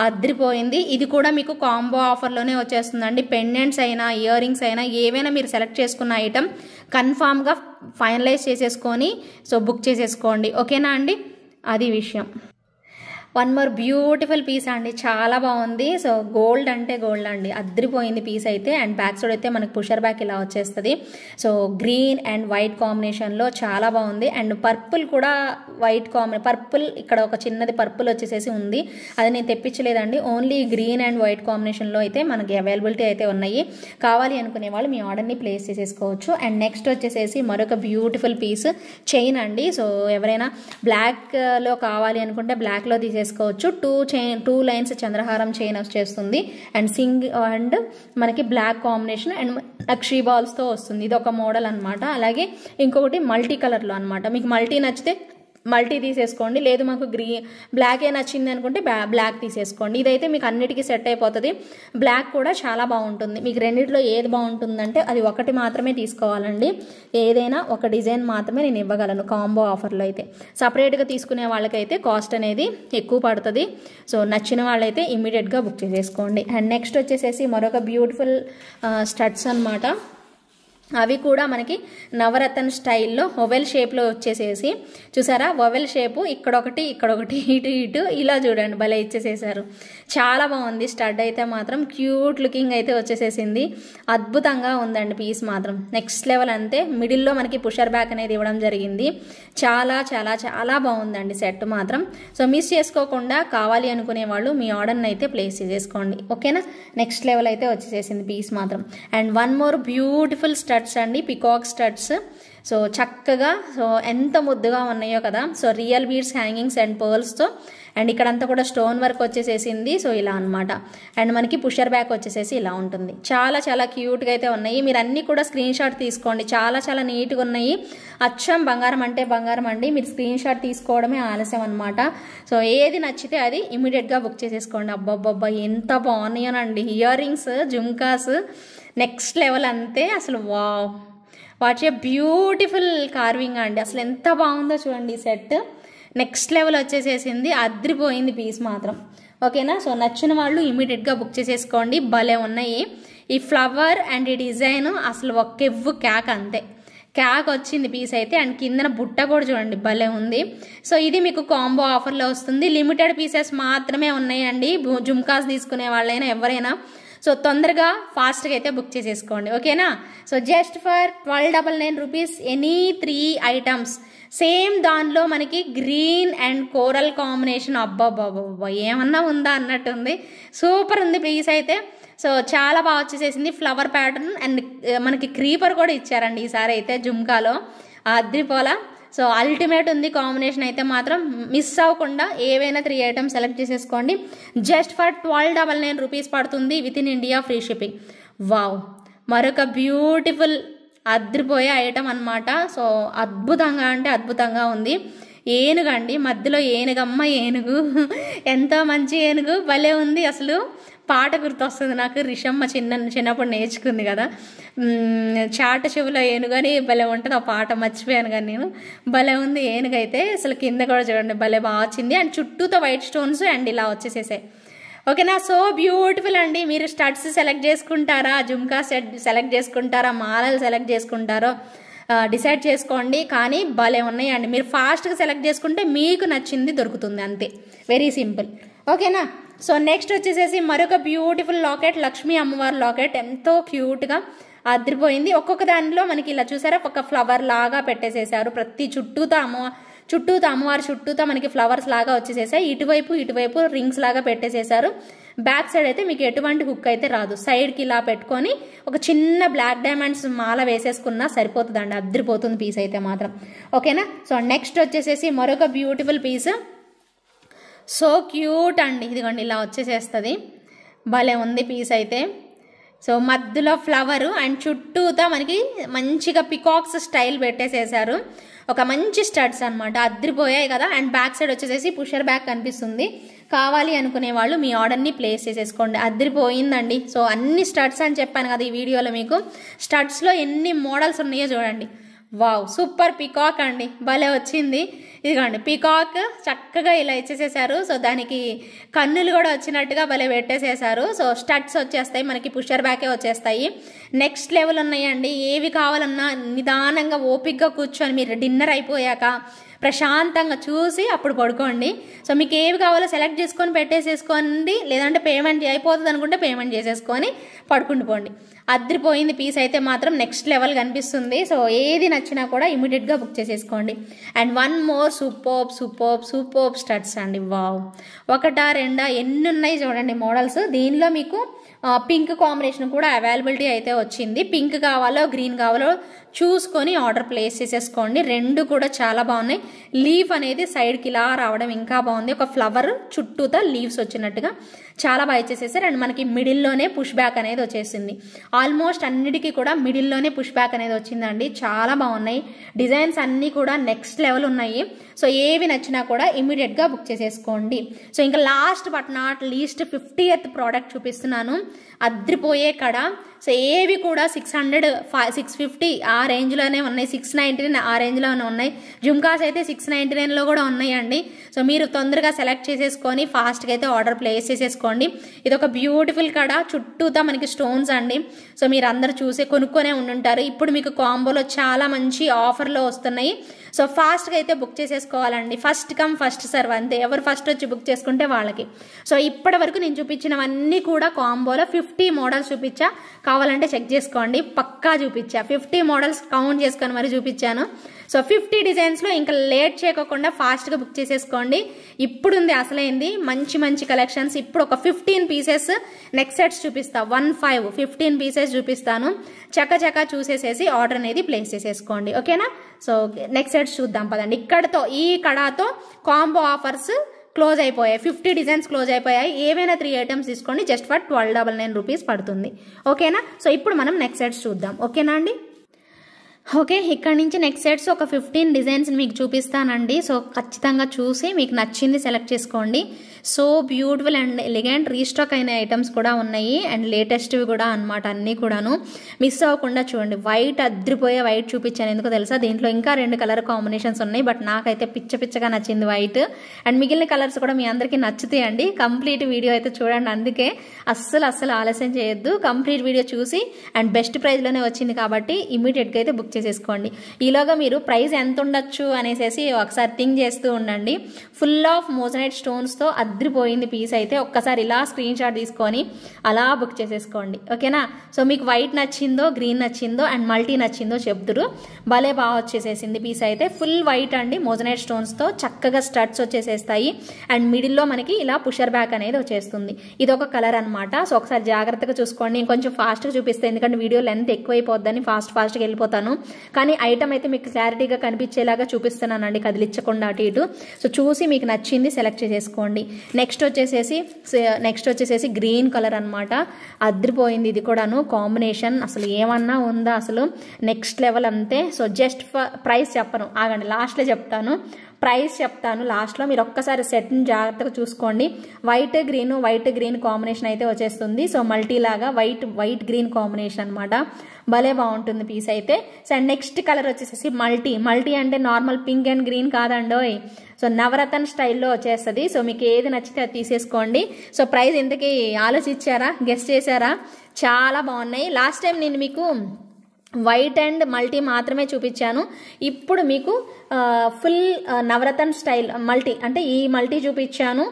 అదిరిపోయింది. ఇది కూడా మీకు కాంబో ఆఫర్లోనే వచ్చేస్తుందండి. పెండెంట్స్ అయినా ఇయర్ రింగ్స్ అయినా ఏవైనా మీరు సెలెక్ట్ చేసుకున్న ఐటమ్ కన్ఫామ్గా ఫైనలైజ్ చేసేసుకొని సో బుక్ చేసేసుకోండి. ఓకేనా అండి, అది విషయం. వన్ మోర్ బ్యూటిఫుల్ పీస్ అండి. చాలా బాగుంది. సో గోల్డ్ అంటే గోల్డ్ అండి, అదిరిపోయింది పీస్ అయితే. అండ్ బ్యాక్ సైడ్ అయితే మనకి పుషర్ బ్యాక్ ఇలా వచ్చేస్తుంది. సో గ్రీన్ అండ్ వైట్ కాంబినేషన్లో చాలా బాగుంది. అండ్ పర్పుల్ కూడా వైట్ పర్పుల్ ఇక్కడ ఒక చిన్నది పర్పుల్ వచ్చేసేసి ఉంది. అది నేను తెప్పించలేదండి. ఓన్లీ గ్రీన్ అండ్ వైట్ కాంబినేషన్లో అయితే మనకి అవైలబిలిటీ అయితే ఉన్నాయి. కావాలి అనుకునే వాళ్ళు మీ ఆర్డర్ని ప్లేస్ చేసేసుకోవచ్చు. అండ్ నెక్స్ట్ వచ్చేసేసి మరొక బ్యూటిఫుల్ పీస్ చైన్ అండి. సో ఎవరైనా బ్లాక్లో కావాలి అనుకుంటే బ్లాక్లో తీసేసుకోవచ్చు. 2 లైన్స్ చంద్రహారం చైన్ వచ్చేస్తుంది. అండ్ మనకి బ్లాక్ కాంబినేషన్ అండ్ నక్షీ బాల్స్తో వస్తుంది. ఇది ఒక మోడల్ అనమాట. అలాగే ఇంకొకటి మల్టీ కలర్లో అనమాట. మీకు మల్టీ నచ్చితే మల్టీ తీసేసుకోండి. లేదు మాకు బ్లాకే నచ్చింది అనుకుంటే బ్లాక్ తీసేసుకోండి. ఇదైతే మీకు అన్నిటికీ సెట్ అయిపోతుంది. బ్లాక్ కూడా చాలా బాగుంటుంది. మీకు రెండిట్లో ఏది బాగుంటుందంటే అది ఒకటి మాత్రమే తీసుకోవాలండి. ఏదైనా ఒక డిజైన్ మాత్రమే నేను ఇవ్వగలను కాంబో ఆఫర్లో అయితే. సపరేట్గా తీసుకునే వాళ్ళకైతే కాస్ట్ అనేది ఎక్కువ పడుతుంది. సో నచ్చిన వాళ్ళైతే ఇమ్మీడియట్గా బుక్ చేసేసుకోండి. అండ్ నెక్స్ట్ వచ్చేసేసి మరొక బ్యూటిఫుల్ స్టడ్స్ అనమాట. అవి కూడా మనకి నవరత్న స్టైల్లో ఓవెల్ షేప్లో వచ్చేసేసి చూసారా, ఓవెల్ షేపు ఇక్కడొకటి ఇటు ఇలా చూడండి భలే ఇచ్చేసేసారు. చాలా బాగుంది. స్టడ్ అయితే మాత్రం క్యూట్ లుకింగ్ అయితే వచ్చేసేసింది. అద్భుతంగా ఉందండి పీస్ మాత్రం నెక్స్ట్ లెవెల్ అంతే. మిడిల్లో మనకి పుషర్ బ్యాక్ అనేది ఇవ్వడం జరిగింది. చాలా చాలా చాలా బాగుందండి సెట్ మాత్రం. సో మిస్ చేసుకోకుండా కావాలి అనుకునే వాళ్ళు మీ ఆర్డర్ని అయితే ప్లేస్ చేసేసుకోండి. ఓకేనా, నెక్స్ట్ లెవెల్ అయితే వచ్చేసేసింది పీస్ మాత్రం. And one more beautiful studs అండి, పికాక్ స్టడ్స్. సో చక్కగా సో ఎంత ముద్దుగా ఉన్నాయో కదా. So real beads hangings and పర్ల్స్తో అండ్ ఇక్కడంతా కూడా స్టోన్ వర్క్ వచ్చేసేసింది. సో ఇలా అనమాట. అండ్ మనకి పుషర్ బ్యాక్ వచ్చేసేసి ఇలా ఉంటుంది. చాలా చాలా క్యూట్గా అయితే ఉన్నాయి. మీరు అన్నీ కూడా స్క్రీన్ షాట్ తీసుకోండి. చాలా చాలా నీట్గా ఉన్నాయి. అచ్చం బంగారం అంటే బంగారం అండి. మీరు స్క్రీన్ షాట్ తీసుకోవడమే ఆలస్యం అనమాట. సో ఏది నచ్చితే అది ఇమీడియట్గా బుక్ చేసేసుకోండి. అబ్బబ్బబ్బా ఎంత బాగున్నాయోనండి. Earrings, jhumkas next level అంతే. అసలు wow what a beautiful carving అండి. అసలు ఎంత బాగుందో చూడండి. ఈ సెట్ నెక్స్ట్ లెవెల్ వచ్చేసేసింది, అద్రిపోయింది పీస్ మాత్రం. ఓకేనా, సో నచ్చిన వాళ్ళు ఇమీడియట్గా బుక్ చేసేసుకోండి. భలే ఉన్నాయి ఈ ఫ్లవర్ అండ్ ఈ డిజైన్. అసలు ఒక ఎవ్వు క్యాక్ అంతే, క్యాక్ వచ్చింది పీస్ అయితే. అండ్ కిందన బుట్ట కూడా చూడండి భలే ఉంది. సో ఇది మీకు కాంబో ఆఫర్లో వస్తుంది. లిమిటెడ్ పీసెస్ మాత్రమే ఉన్నాయండి. జుమ్కాస్ తీసుకునే వాళ్ళైనా ఎవరైనా సో తొందరగా ఫాస్ట్గా అయితే బుక్ చేసేసుకోండి. ఓకేనా, so just for 1299 rupees any 3 items. Same దానిలో మనకి గ్రీన్ అండ్ కోరల్ కాంబినేషన్. అబ్బాబ్బాబ్బా ఏమన్నా ఉందా అన్నట్టుంది. సూపర్ ఉంది పీస్ అయితే. సో చాలా బాగా వచ్చేసేసింది ఫ్లవర్ ప్యాటర్న్. అండ్ మనకి క్రీపర్ కూడా ఇచ్చారండి ఈసారి అయితే జుమ్కాలో, అద్రిపోలా. సో అల్టిమేట్ ఉంది కాంబినేషన్ అయితే మాత్రం. మిస్ అవ్వకుండా ఏవైనా 3 ఐటమ్స్ సెలెక్ట్ చేసేసుకోండి. జస్ట్ ఫర్ 1299 రూపీస్ పడుతుంది with in India, free shipping. Wow, మరొక బ్యూటిఫుల్ అద్రిపోయే ఐటమ్ అనమాట. సో అద్భుతంగా అంటే అద్భుతంగా ఉంది. ఏనుగు అండి, మధ్యలో ఏనుగమ్మ ఏనుగు, ఎంతో మంచి ఏనుగు, భలే ఉంది. అసలు పాట గుర్తొస్తుంది నాకు, రిషమ్మ చిన్నప్పుడు నేర్చుకుంది కదా, చాట చెవుల ఏనుగు అని భలే ఉంటుంది ఆ పాట, మర్చిపోయాను కానీ నేను. భలే ఉంది ఏనుగు అయితే. అసలు కింద కూడా చూడండి భలే బాగా వచ్చింది. అండ్ చుట్టూతో వైట్ స్టోన్స్ అండ్ ఇలా వచ్చేసేసాయి. ఓకేనా, సో బ్యూటిఫుల్ అండి. మీరు స్టడ్స్ సెలెక్ట్ చేసుకుంటారా, జుమ్కా సెలెక్ట్ చేసుకుంటారా, మాలలు సెలెక్ట్ చేసుకుంటారో డిసైడ్ చేసుకోండి. కానీ భలే ఉన్నాయండి. మీరు ఫాస్ట్గా సెలెక్ట్ చేసుకుంటే మీకు నచ్చింది దొరుకుతుంది, అంతే. Very simple. ఓకేనా, సో నెక్స్ట్ వచ్చేసేసి మరొక బ్యూటిఫుల్ లాకెట్, లక్ష్మీ అమ్మవారి లాకెట్. ఎంతో క్యూట్గా అదిరిపోయింది. ఒక్కొక్క దానిలో మనకి ఇలా చూసారా ఒక ఫ్లవర్ లాగా పెట్టేసేసారు. ప్రతి చుట్టూతో అమ్మవారి చుట్టూతో మనకి ఫ్లవర్స్ లాగా వచ్చేసేసాయి. ఇటువైపు రింగ్స్ లాగా పెట్టేసేసారు. బ్యాక్ సైడ్ అయితే మీకు ఎటువంటి హుక్ అయితే రాదు. సైడ్కి ఇలా పెట్టుకొని ఒక చిన్న బ్లాక్ డైమండ్స్ మాల వేసేసుకున్నా సరిపోతుందండి, అదిరిపోతుంది పీస్ అయితే మాత్రం. ఓకేనా, సో నెక్స్ట్ వచ్చేసేసి మరొక బ్యూటిఫుల్ పీస్. సో క్యూట్ అండి, ఇదిగోండి ఇలా వచ్చేసేస్తుంది. భలే ఉంది పీస్ అయితే. సో మధ్యలో ఫ్లవరు అండ్ చుట్టూతో మనకి మంచిగా పికాక్స్ స్టైల్ పెట్టేసేసారు. ఒక మంచి స్టడ్స్ అనమాట, అద్రిపోయాయి కదా. అండ్ బ్యాక్ సైడ్ వచ్చేసేసి పుషర్ బ్యాక్ కనిపిస్తుంది. కావాలి అనుకునే వాళ్ళు మీ ఆర్డర్ని ప్లేస్ చేసేసుకోండి. అద్రిపోయిందండి. సో అన్ని స్టడ్స్ అని చెప్పాను కదా ఈ వీడియోలో మీకు. స్టడ్స్లో ఎన్ని మోడల్స్ ఉన్నాయో చూడండి. వావ్, సూపర్ పికాక్ అండి, భలే వచ్చింది. ఇదిగోండి పికాక్ చక్కగా ఇలా ఇచ్చేసేసారు. సో దానికి కన్నులు కూడా వచ్చినట్టుగా భలే పెట్టేసేసారు. సో స్టడ్స్ వచ్చేస్తాయి మనకి, పుషర్ బ్యాకే వచ్చేస్తాయి. నెక్స్ట్ లెవెల్ ఉన్నాయండి. ఏవి కావాలన్నా నిదానంగా ఓపిక్గా కూర్చొని మీరు డిన్నర్ అయిపోయాక ప్రశాంతంగా చూసి అప్పుడు పడుకోండి. సో మీకు ఏవి కావాలో సెలెక్ట్ చేసుకొని పెట్టేసేసుకోండి. లేదంటే పేమెంట్ అయిపోతుంది అనుకుంటే పేమెంట్ చేసేసుకొని పడుకుండిపోండి. అద్రిపోయింది పీస్ అయితే మాత్రం, నెక్స్ట్ లెవెల్ కనిపిస్తుంది. సో ఏది నచ్చినా కూడా ఇమీడియట్గా బుక్ చేసేసుకోండి. And one more superb studs అండి. వావ్, ఒకటా రెండా ఎన్ని ఉన్నాయి చూడండి మోడల్స్. దీనిలో మీకు పింక్ కాంబినేషన్ కూడా అవైలబిలిటీ అయితే వచ్చింది. పింక్ కావాలో గ్రీన్ కావాలో చూసుకొని ఆర్డర్ ప్లేస్ చేసేసుకోండి. రెండు కూడా చాలా బాగున్నాయి. లీఫ్ అనేది సైడ్కి ఇలా రావడం ఇంకా బాగుంది. ఒక ఫ్లవర్ చుట్టూతో లీవ్స్ వచ్చినట్టుగా చాలా బాగా ఇచ్చేసేసారు. అండ్ మనకి మిడిల్లోనే పుష్ బ్యాక్ అనేది వచ్చేసింది. ఆల్మోస్ట్ అన్నిటికీ కూడా మిడిల్లోనే పుష్ బ్యాక్ అనేది వచ్చిందండి. చాలా బాగున్నాయి డిజైన్స్, అన్నీ కూడా నెక్స్ట్ లెవెల్ ఉన్నాయి. సో ఏవి నచ్చినా కూడా ఇమీడియట్గా బుక్ చేసేసుకోండి. సో ఇంకా last but not least 50th product చూపిస్తున్నాను. అద్రిపోయే కడ. సో ఏవి కూడా 600, 650 ఆ రేంజ్లోనే ఉన్నాయి. 699 ఆ రేంజ్లోనే ఉన్నాయి. జుమ్కాస్ అయితే 699లో కూడా ఉన్నాయండి. సో మీరు తొందరగా సెలెక్ట్ చేసేసుకొని ఫాస్ట్గా అయితే ఆర్డర్ ప్లేస్ చేసేసుకోండి. ఇది ఒక బ్యూటిఫుల్ కడ, చుట్టూతో మనకి స్టోన్స్ అండి. సో మీరు అందరు చూసి కొనుక్కొనే ఉండుంటారు. ఇప్పుడు మీకు కాంబోలో చాలా మంచి ఆఫర్లో వస్తున్నాయి. సో ఫాస్ట్గా అయితే బుక్ చేసేసుకోవాలండి. ఫస్ట్ కమ్ ఫస్ట్ సర్వ్ అంతే. ఎవరు ఫస్ట్ వచ్చి బుక్ చేసుకుంటే వాళ్ళకి. సో ఇప్పటి వరకు నేను చూపించినవన్నీ కూడా కాంబోలో 50 మోడల్స్ చూపించా. కావాలంటే చెక్ చేసుకోండి, పక్కా చూపించా. 50 మోడల్స్ కౌంట్ చేసుకొని మరి చూపించాను. సో 50 డిజైన్స్లో ఇంకా లేట్ చేయకుండా ఫాస్ట్గా బుక్ చేసేసుకోండి. ఇప్పుడు ఉంది అసలైంది మంచి కలెక్షన్స్. ఇప్పుడు ఒక 15 పీసెస్ నెక్స్ట్ సెట్స్ చూపిస్తా. 15 పీసెస్ చూపిస్తాను. చక్క చూసేసేసి ఆర్డర్ అనేది ప్లేస్ చేసేసుకోండి. ఓకేనా, సో నెక్స్ట్ సెట్స్ చూద్దాం పదండి. ఈ కడాతో కాంబో ఆఫర్స్ క్లోజ్ అయిపోయాయి. 50 డిజైన్స్ క్లోజ్ అయిపోయాయి. ఏవైనా 3 ఐటమ్స్ తీసుకోండి. జస్ట్ ఫర్ 1299 రూపీస్ పడుతుంది. ఓకేనా, సో ఇప్పుడు మనం నెక్స్ట్ సెట్స్ చూద్దాం. ఓకేనా అండి. ఓకే, ఇక్కడ నుంచి నెక్స్ట్ సెట్స్ ఒక 15 డిజైన్స్ మీకు చూపిస్తానండి. సో ఖచ్చితంగా చూసి మీకు నచ్చింది సెలెక్ట్ చేసుకోండి. So beautiful and elegant restock అయిన ఐటమ్స్ కూడా ఉన్నాయి అండ్ లేటెస్ట్వి కూడా అనమాట. అన్నీ కూడాను మిస్ అవ్వకుండా చూడండి. వైట్ అద్రిపోయే వైట్ చూపించాను, ఎందుకో తెలుసా, దీంట్లో ఇంకా 2 కలర్ కాంబినేషన్స్ ఉన్నాయి. బట్ నాకైతే పిచ్చగా నచ్చింది వైట్. అండ్ మిగిలిన కలర్స్ కూడా మీ అందరికీ నచ్చుతాయండి. కంప్లీట్ వీడియో అయితే చూడండి. అందుకే అస్సలు ఆలస్యం చేయొద్దు. కంప్లీట్ వీడియో చూసి అండ్ బెస్ట్ ప్రైస్లోనే వచ్చింది కాబట్టి ఇమీడియట్గా అయితే బుక్ చేసేసుకోండి. ఈలోగా మీరు ప్రైస్ ఎంత ఉండొచ్చు అనేసి ఒకసారి థింక్ చేస్తూ ఉండండి. ఫుల్ ఆఫ్ మోజనైట్ స్టోన్స్తో అద్రిపోయింది పీస్ అయితే. ఒక్కసారి ఇలా స్క్రీన్ షాట్ తీసుకొని అలా బుక్ చేసేసుకోండి. ఓకేనా? సో మీకు వైట్ నచ్చిందో, గ్రీన్ నచ్చిందో అండ్ మల్టీ నచ్చిందో చెప్తురు. భలే బాగా వచ్చేసేసింది పీస్ అయితే. ఫుల్ వైట్ అండి, మోజనైట్ స్టోన్స్తో చక్కగా స్టడ్స్ వచ్చేసేస్తాయి అండ్ మిడిల్లో మనకి ఇలా పుషర్ బ్యాక్ అనేది వచ్చేస్తుంది. ఇదొక కలర్ అనమాట. సో ఒకసారి జాగ్రత్తగా చూసుకోండి. నేను కొంచెం ఫాస్ట్గా చూపిస్తాను, ఎందుకంటే వీడియో లెంత్ ఎక్కువైపోద్దని ఫాస్ట్గా వెళ్ళిపోతాను. కానీ ఐటమ్ అయితే మీకు క్లారిటీగా కనిపించేలాగా చూపిస్తున్నానండి, కదిలించకుండా అటు ఇటు. సో చూసి మీకు నచ్చింది సెలెక్ట్ చేసేసుకోండి. నెక్స్ట్ వచ్చేసేసి గ్రీన్ కలర్ అనమాట. అద్రిపోయింది ఇది కూడాను కాంబినేషన్. అసలు ఏమన్నా ఉందా, అసలు నెక్స్ట్ లెవెల్ అంతే. సో జస్ట్ ప్రైస్ చెప్పను, ఆగండి, లాస్ట్లో చెప్తాను. ప్రైస్ చెప్తాను లాస్ట్లో. మీరు ఒక్కసారి సెట్ని జాగ్రత్తగా చూసుకోండి. వైట్ గ్రీన్ కాంబినేషన్ అయితే వచ్చేస్తుంది. సో మల్టీ లాగా వైట్ గ్రీన్ కాంబినేషన్ అనమాట. భలే బాగుంటుంది పీస్ అయితే. సో నెక్స్ట్ కలర్ వచ్చేసేసి మల్టీ అంటే నార్మల్ పింక్ అండ్ గ్రీన్ కాదండోయ్. సో నవరత్న స్టైల్లో వచ్చేస్తుంది. సో మీకు ఏది నచ్చితే అది తీసేసుకోండి. సో ప్రైస్ ఇంతకీ ఆలోచించారా, గెస్ చేశారా? చాలా బాగున్నాయి. లాస్ట్ టైం నేను మీకు వైట్ అండ్ మల్టీ మాత్రమే చూపించాను. ఇప్పుడు మీకు ఫుల్ నవరత్న స్టైల్ మల్టీ అంటే ఈ మల్టీ చూపించాను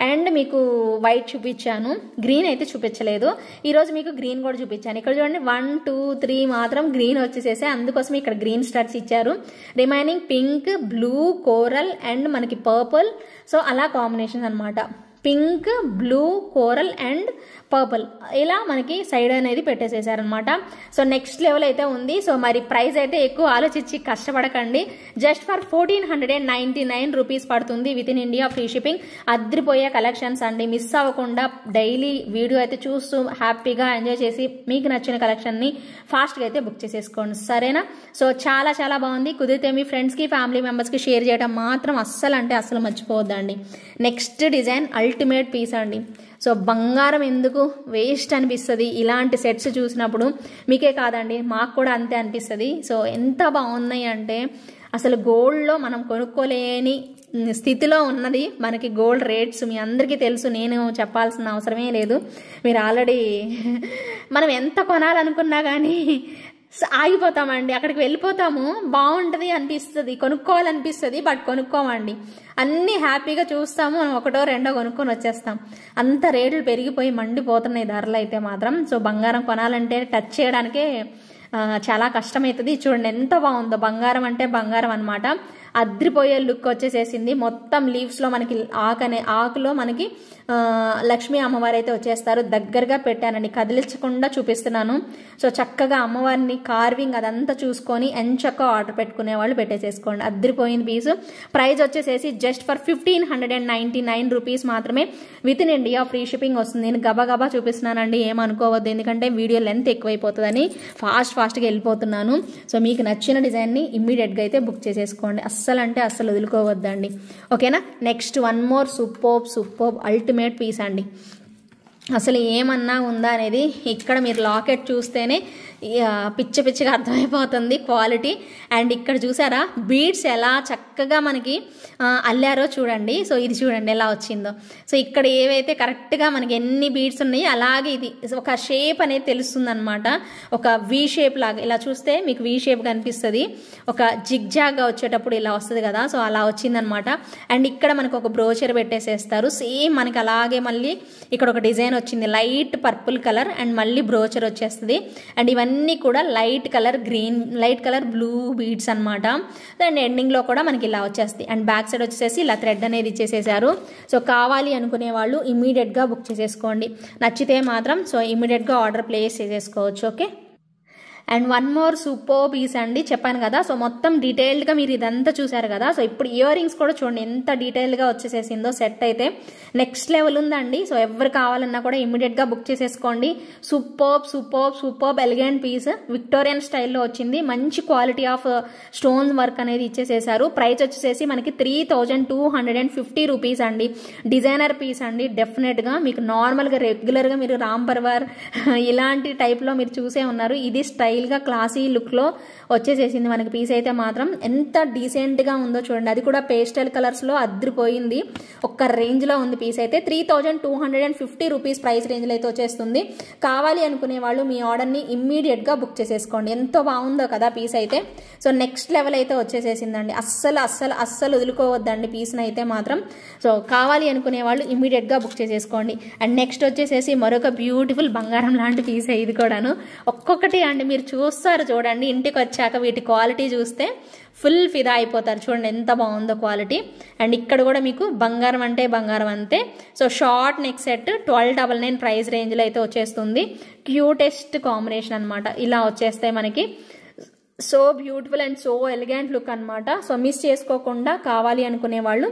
అండ్ మీకు వైట్ చూపించాను. గ్రీన్ అయితే చూపించలేదు. ఈరోజు మీకు గ్రీన్ కూడా చూపించాను. ఇక్కడ చూడండి 1, 2, 3 మాత్రం గ్రీన్ వచ్చేసేసి, అందుకోసం ఇక్కడ గ్రీన్ స్టడ్స్ ఇచ్చారు. Remaining pink, blue, coral and మనకి పర్పుల్. సో అలా కాంబినేషన్ అనమాట. Pink, blue, coral and purple ఇలా మనకి సైడ్ అనేది పెట్టేసేసారనమాట. సో నెక్స్ట్ లెవెల్ అయితే ఉంది. సో మరి ప్రైస్ అయితే ఎక్కువ ఆలోచించి కష్టపడకండి. జస్ట్ ఫర్ 1499 రూపీస్ పడుతుంది with in India, free shipping. అద్రిపోయే కలెక్షన్స్ అండి. మిస్ అవ్వకుండా డైలీ వీడియో అయితే చూస్తూ హ్యాపీగా ఎంజాయ్ చేసి మీకు నచ్చిన కలెక్షన్ని ఫాస్ట్గా అయితే బుక్ చేసేసుకోండి, సరేనా? సో చాలా బాగుంది. కుదిరితే మీ ఫ్రెండ్స్కి, ఫ్యామిలీ మెంబర్స్కి షేర్ చేయడం మాత్రం అస్సలు మర్చిపోవద్దండి. నెక్స్ట్ డిజైన్ అల్టిమేట్ పీస్ అండి. సో బంగారం ఎందుకు వేస్ట్ అనిపిస్తుంది ఇలాంటి సెట్స్ చూసినప్పుడు. మీకే కాదండి, మాకు కూడా అంతే అనిపిస్తుంది. సో ఎంత బాగున్నాయి అంటే అసలు గోల్డ్లో మనం కొనుక్కోలేని స్థితిలో ఉన్నది మనకి గోల్డ్ రేట్స్. మీ అందరికీ తెలుసు, నేను చెప్పాల్సిన అవసరమే లేదు. మీరు ఆల్రెడీ మనం ఎంత కొనాలనుకున్నా కానీ ఆగిపోతామండి, అక్కడికి వెళ్ళిపోతాము. బాగుంటుంది అనిపిస్తుంది, కొనుక్కోవాలనిపిస్తుంది, బట్ కొనుక్కోమండి. అన్నీ హ్యాపీగా చూస్తాము, ఒకటో రెండో కొనుక్కొని వచ్చేస్తాం. అంత రేట్లు పెరిగిపోయి మండిపోతున్నాయి ధరలు అయితే మాత్రం. సో బంగారం కొనాలంటే టచ్ చేయడానికే చాలా కష్టమవుతుంది. చూడండి ఎంత బాగుందో, బంగారం అంటే బంగారం అనమాట. అద్రిపోయే లుక్ వచ్చేసేసింది. మొత్తం లీవ్స్లో మనకి ఆకులో మనకి లక్ష్మీ అమ్మవారు అయితే వచ్చేస్తారు. దగ్గరగా పెట్టానండి, కదిలించకుండా చూపిస్తున్నాను. సో చక్కగా అమ్మవారిని కార్వింగ్ అదంతా చూసుకొని ఎంచక్క ఆర్డర్ పెట్టుకునే వాళ్ళు పెట్టేసేసుకోండి. అద్రిపోయింది పీసు. ప్రైస్ వచ్చేసేసి జస్ట్ ఫర్ 1599 రూపీస్ మాత్రమే with in India, free shipping వస్తుంది. నేను గబగబా చూపిస్తున్నానండి, ఏమనుకోవద్దు, ఎందుకంటే వీడియో లెంత్ ఎక్కువైపోతుందని ఫాస్ట్గా వెళ్ళిపోతున్నాను. సో మీకు నచ్చిన డిజైన్ని ఇమ్మీడియట్గా అయితే బుక్ చేసేసుకోండి. అస్సలు వదులుకోవద్దండి, ఓకేనా? Next one more superb ultimate piece అండి. అసలు ఏమన్నా ఉందా అనేది ఇక్కడ మీరు లాకెట్ చూస్తేనే పిచ్చిగా అర్థమైపోతుంది క్వాలిటీ. అండ్ ఇక్కడ చూసారా బీడ్స్ ఎలా చక్కగా మనకి అల్లారో చూడండి. సో ఇది చూడండి ఎలా వచ్చిందో. సో ఇక్కడ ఏవైతే కరెక్ట్గా మనకి ఎన్ని బీడ్స్ ఉన్నాయో అలాగే ఇది ఒక షేప్ అనేది తెలుస్తుంది అనమాట. ఒక వీ షేప్ లాగా ఇలా చూస్తే మీకు వీ షేప్ కనిపిస్తుంది. ఒక జిగ్జాగ్గా వచ్చేటప్పుడు ఇలా వస్తుంది కదా, సో అలా వచ్చిందనమాట. అండ్ ఇక్కడ మనకు ఒక బ్రోచర్ పెట్టేసేస్తారు. సేమ్ మనకి అలాగే మళ్ళీ ఇక్కడ ఒక డిజైన్ వచ్చింది, లైట్ పర్పుల్ కలర్ అండ్ మళ్ళీ బ్రోచర్ వచ్చేస్తుంది. అండ్ ఇవన్నీ కూడా light colour green, light colour blue beads అనమాట. అండ్ ఎండింగ్లో కూడా మనకి ఇలా వచ్చేస్తాయి. అండ్ బ్యాక్ సైడ్ వచ్చేసి ఇలా థ్రెడ్ అనేది ఇచ్చేసేసారు. సో కావాలి అనుకునే వాళ్ళు ఇమ్మీడియట్గా బుక్ చేసేసుకోండి. నచ్చితే మాత్రం సో ఇమ్మీడియట్గా ఆర్డర్ ప్లేస్ చేసేసుకోవచ్చు, okay? And one more super piece అండి, చెప్పాను కదా. సో మొత్తం డీటెయిల్డ్గా మీరు ఇదంతా చూసారు కదా. సో ఇప్పుడు ఇయర్ రింగ్స్ కూడా చూడండి ఎంత డీటెయిల్గా వచ్చేసేసిందో. సెట్ అయితే నెక్స్ట్ లెవెల్ ఉందండి. సో ఎవరు కావాలన్నా కూడా ఇమ్మీడియట్గా బుక్ చేసేసుకోండి. సూపర్ ఎలిగెంట్ పీస్, విక్టోరియన్ స్టైల్లో వచ్చింది. మంచి క్వాలిటీ ఆఫ్ స్టోన్స్ వర్క్ అనేది ఇచ్చేసేసారు. ప్రైస్ వచ్చేసేసి మనకి 3250 రూపీస్ అండి. డిజైనర్ పీస్ అండి. డెఫినెట్గా మీకు నార్మల్గా రెగ్యులర్గా మీరు రామ్ పర్వార్ ఇలాంటి టైప్లో మీరు చూసే ఉన్నారు. ఇది స్టైల్గా క్లాసీ లుక్లో వచ్చేసేసింది మనకి పీస్ అయితే మాత్రం. ఎంత డీసెంట్గా ఉందో చూడండి. అది కూడా పేస్టల్ కలర్స్లో అద్దరిపోయింది. ఒక్క రేంజ్లో ఉంది పీస్ అయితే. 3250 రూపీస్ ప్రైస్ రేంజ్లో అయితే వచ్చేస్తుంది. కావాలి అనుకునే వాళ్ళు మీ ఆర్డర్ని ఇమ్మీడియట్గా బుక్ చేసేసుకోండి. ఎంతో బాగుందో కదా పీస్ అయితే. సో నెక్స్ట్ లెవెల్ అయితే వచ్చేసేసిందండి. అస్సలు వదులుకోవద్దండి పీస్ని అయితే మాత్రం. సో కావాలి అనుకునే వాళ్ళు ఇమ్మీడియట్గా బుక్ చేసేసుకోండి. అండ్ నెక్స్ట్ వచ్చేసేసి మరొక బ్యూటిఫుల్ బంగారం లాంటి పీస్ ఇది కూడాను. ఒక్కొక్కటి అండి మీరు చూస్తారు చూడండి, ఇంటికి వచ్చాక వీటి క్వాలిటీ చూస్తే ఫుల్ ఫిదా అయిపోతారు. చూడండి ఎంత బాగుందో క్వాలిటీ. అండ్ ఇక్కడ కూడా మీకు బంగారం అంటే బంగారం అంతే. So short neck set 1299 price రేంజ్లో అయితే వచ్చేస్తుంది. క్యూటెస్ట్ కాంబినేషన్ అనమాట. ఇలా వచ్చేస్తాయి మనకి. So beautiful and so elegant look అనమాట. సో మిస్ చేసుకోకుండా కావాలి అనుకునే వాళ్ళు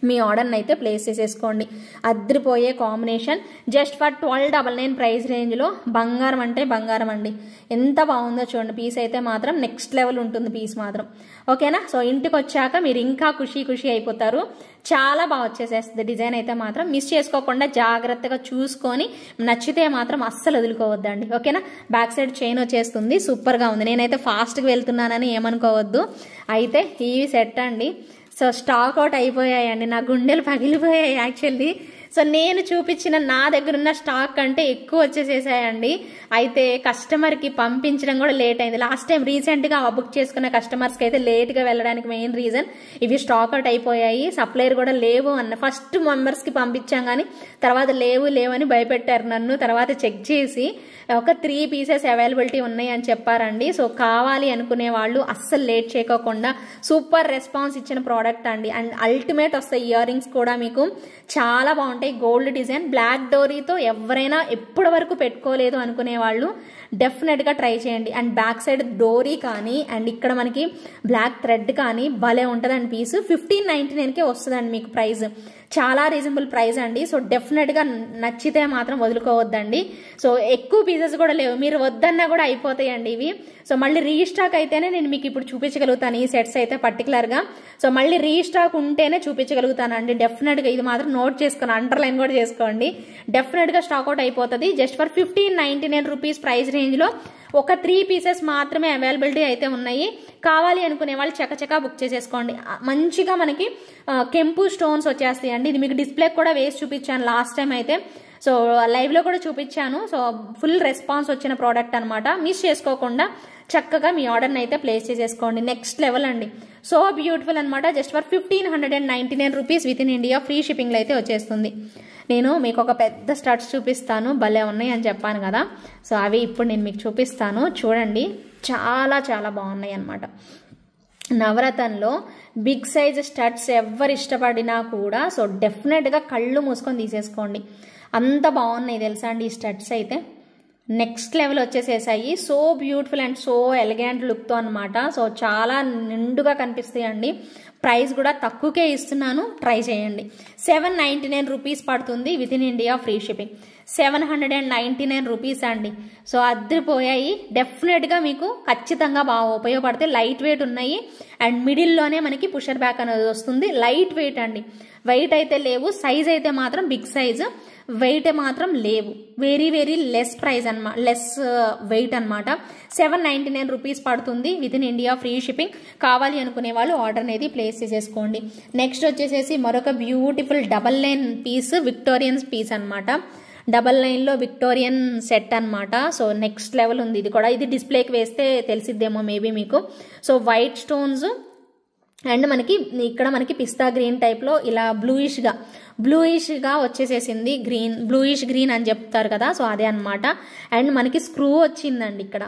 మీ ఆర్డర్ని అయితే ప్లేస్ చేసేసుకోండి. అద్దరిపోయే కాంబినేషన్. జస్ట్ ఫర్ 1299 ప్రైస్ రేంజ్లో బంగారం అంటే బంగారం అండి. ఎంత బాగుందో చూడండి పీస్ అయితే మాత్రం. నెక్స్ట్ లెవెల్ ఉంటుంది పీస్ మాత్రం. ఓకేనా. సో ఇంటికి వచ్చాక మీరు ఇంకా ఖుషి అయిపోతారు. చాలా బాగా వచ్చేసేస్తుంది డిజైన్ అయితే మాత్రం. మిస్ చేసుకోకుండా జాగ్రత్తగా చూసుకొని నచ్చితే మాత్రం అస్సలు వదులుకోవద్దండి. ఓకేనా. బ్యాక్ సైడ్ చైన్ వచ్చేస్తుంది. సూపర్గా ఉంది. నేనైతే ఫాస్ట్గా వెళ్తున్నానని ఏమనుకోవద్దు. అయితే ఈ సెట్ అండి. సో స్టాక్ అవుట్ అయిపోయాయండి. నా గుండెలు పగిలిపోయాయి యాక్చువల్లీ. సో నేను చూపించిన నా దగ్గర ఉన్న స్టాక్ కంటే ఎక్కువ వచ్చేసేసాయండి. అయితే కస్టమర్కి పంపించడం కూడా లేట్ అయింది. లాస్ట్ టైం రీసెంట్గా బుక్ చేసుకున్న కస్టమర్స్కి అయితే లేట్గా వెళ్ళడానికి మెయిన్ రీజన్ ఇవి స్టాక్ అవుట్ అయిపోయాయి. సప్లైర్ కూడా లేవు అన్న. ఫస్ట్ మెంబర్స్కి పంపించాం కానీ తర్వాత లేవని భయపెట్టారు నన్ను. తర్వాత చెక్ చేసి ఒక 3 పీసెస్ అవైలబిలిటీ ఉన్నాయి అని చెప్పారండి. సో కావాలి అనుకునే వాళ్ళు అస్సలు లేట్ చేయకోకుండా సూపర్ రెస్పాన్స్ ఇచ్చిన ప్రోడక్ట్ అండి. అండ్ అల్టిమేట్ వస్తాయి. ఇయర్ రింగ్స్ కూడా మీకు చాలా బాగుంటాయి. గోల్డ్ డిజైన్ బ్లాక్ డోరీతో ఎవరైనా ఎప్పటి వరకు పెట్టుకోలేదు అనుకునే వాళ్ళు డెఫినెట్గా ట్రై చేయండి. అండ్ బ్యాక్ సైడ్ డోరీ కానీ అండ్ ఇక్కడ మనకి బ్లాక్ థ్రెడ్ కానీ భలే ఉంటుందండి పీస్. 1599కే వస్తుందండి మీకు ప్రైస్. చాలా రీజనబుల్ ప్రైస్ అండి. సో డెఫినెట్గా నచ్చితే మాత్రం వదులుకోవద్దండి. సో ఎక్కువ పీసెస్ కూడా లేవు. మీరు వద్దన్నా కూడా అయిపోతాయండి ఇవి. సో మళ్ళీ రీస్టాక్ అయితేనే నేను మీకు ఇప్పుడు చూపించగలుగుతాను ఈ సెట్స్ అయితే పర్టికులర్గా. సో మళ్ళీ రీస్టాక్ ఉంటేనే చూపించగలుగుతానండి డెఫినెట్గా. ఇది మాత్రం నోట్ చేసుకుని అండర్లైన్ కూడా చేసుకోండి. డెఫినెట్గా స్టాక్అవుట్ అయిపోతుంది. జస్ట్ ఫర్ 1599 రూపీస్ ప్రైస్ రేంజ్లో ఒక 3 పీసెస్ మాత్రమే అవైలబిలిటీ అయితే ఉన్నాయి. కావాలి అనుకునే వాళ్ళు చకచకా బుక్ చేసేసుకోండి. మంచిగా మనకి కెంపు స్టోన్స్ వచ్చేస్తాయి అండి. ఇది మీకు డిస్ప్లే కూడా వేసి చూపించాను లాస్ట్ టైం అయితే. సో లైవ్లో కూడా చూపించాను. సో ఫుల్ రెస్పాన్స్ వచ్చిన ప్రోడక్ట్ అనమాట. మిస్ చేసుకోకుండా చక్కగా మీ ఆర్డర్ని అయితే ప్లేస్ చేసేసుకోండి. నెక్స్ట్ లెవెల్ అండి. సో బ్యూటిఫుల్ అనమాట. Just for 1599 rupees with in India free షిప్పింగ్లో అయితే వచ్చేస్తుంది. నేను మీకు ఒక పెద్ద స్టడ్స్ చూపిస్తాను. భలే ఉన్నాయి అని చెప్పాను కదా. సో అవి ఇప్పుడు నేను మీకు చూపిస్తాను. చూడండి చాలా బాగున్నాయి అనమాట. నవరత్నంలో బిగ్ సైజ్ స్టడ్స్ ఎవరు ఇష్టపడినా కూడా సో డెఫినెట్గా కళ్ళు మూసుకొని తీసేసుకోండి. అంత బాగున్నాయి తెలుసా అండి ఈ స్టడ్స్ అయితే. నెక్స్ట్ లెవెల్ వచ్చేసేసాయి. So beautiful and so elegant లుక్తో అనమాట. సో చాలా నిండుగా కనిపిస్తాయండి. ప్రైస్ కూడా తక్కువకే ఇస్తున్నాను. ట్రై చేయండి. 799 రూపీస్ పడుతుంది with in India free shipping. 799 rupees అండి. సో అద్దరిపోయాయి. డెఫినెట్గా మీకు ఖచ్చితంగా బాగా ఉపయోగపడతాయి. లైట్ వెయిట్ ఉన్నాయి అండ్ మిడిల్లోనే మనకి పుషర్ బ్యాక్ అనేది వస్తుంది. లైట్ వెయిట్ అండి. వెయిట్ అయితే లేవు. సైజ్ అయితే మాత్రం బిగ్ సైజ్, వెయిట్ మాత్రం లేవు. వెరీ లెస్ ప్రైస్ అనమాట, లెస్ వెయిట్ అనమాట. 799 రూపీస్ పడుతుంది with in India free shipping. కావాలి అనుకునే వాళ్ళు ఆర్డర్ అనేది ప్లేస్ చేసేసుకోండి. నెక్స్ట్ వచ్చేసేసి మరొక beautiful double line piece, Victorians piece అనమాట. డబల్ లైన్లో విక్టోరియన్ సెట్ అనమాట. సో నెక్స్ట్ లెవెల్ ఉంది ఇది కూడా. ఇది డిస్ప్లేకి వేస్తే తెలిసిద్దేమో మేబీ మీకు. సో వైట్ స్టోన్స్ అండ్ మనకి ఇక్కడ మనకి పిస్తా గ్రీన్ టైప్లో ఇలా బ్లూయిష్గా వచ్చేసేసింది. బ్లూయిష్ గ్రీన్ అని చెప్తారు కదా. సో అదే అనమాట. అండ్ మనకి స్క్రూ వచ్చిందండి ఇక్కడ.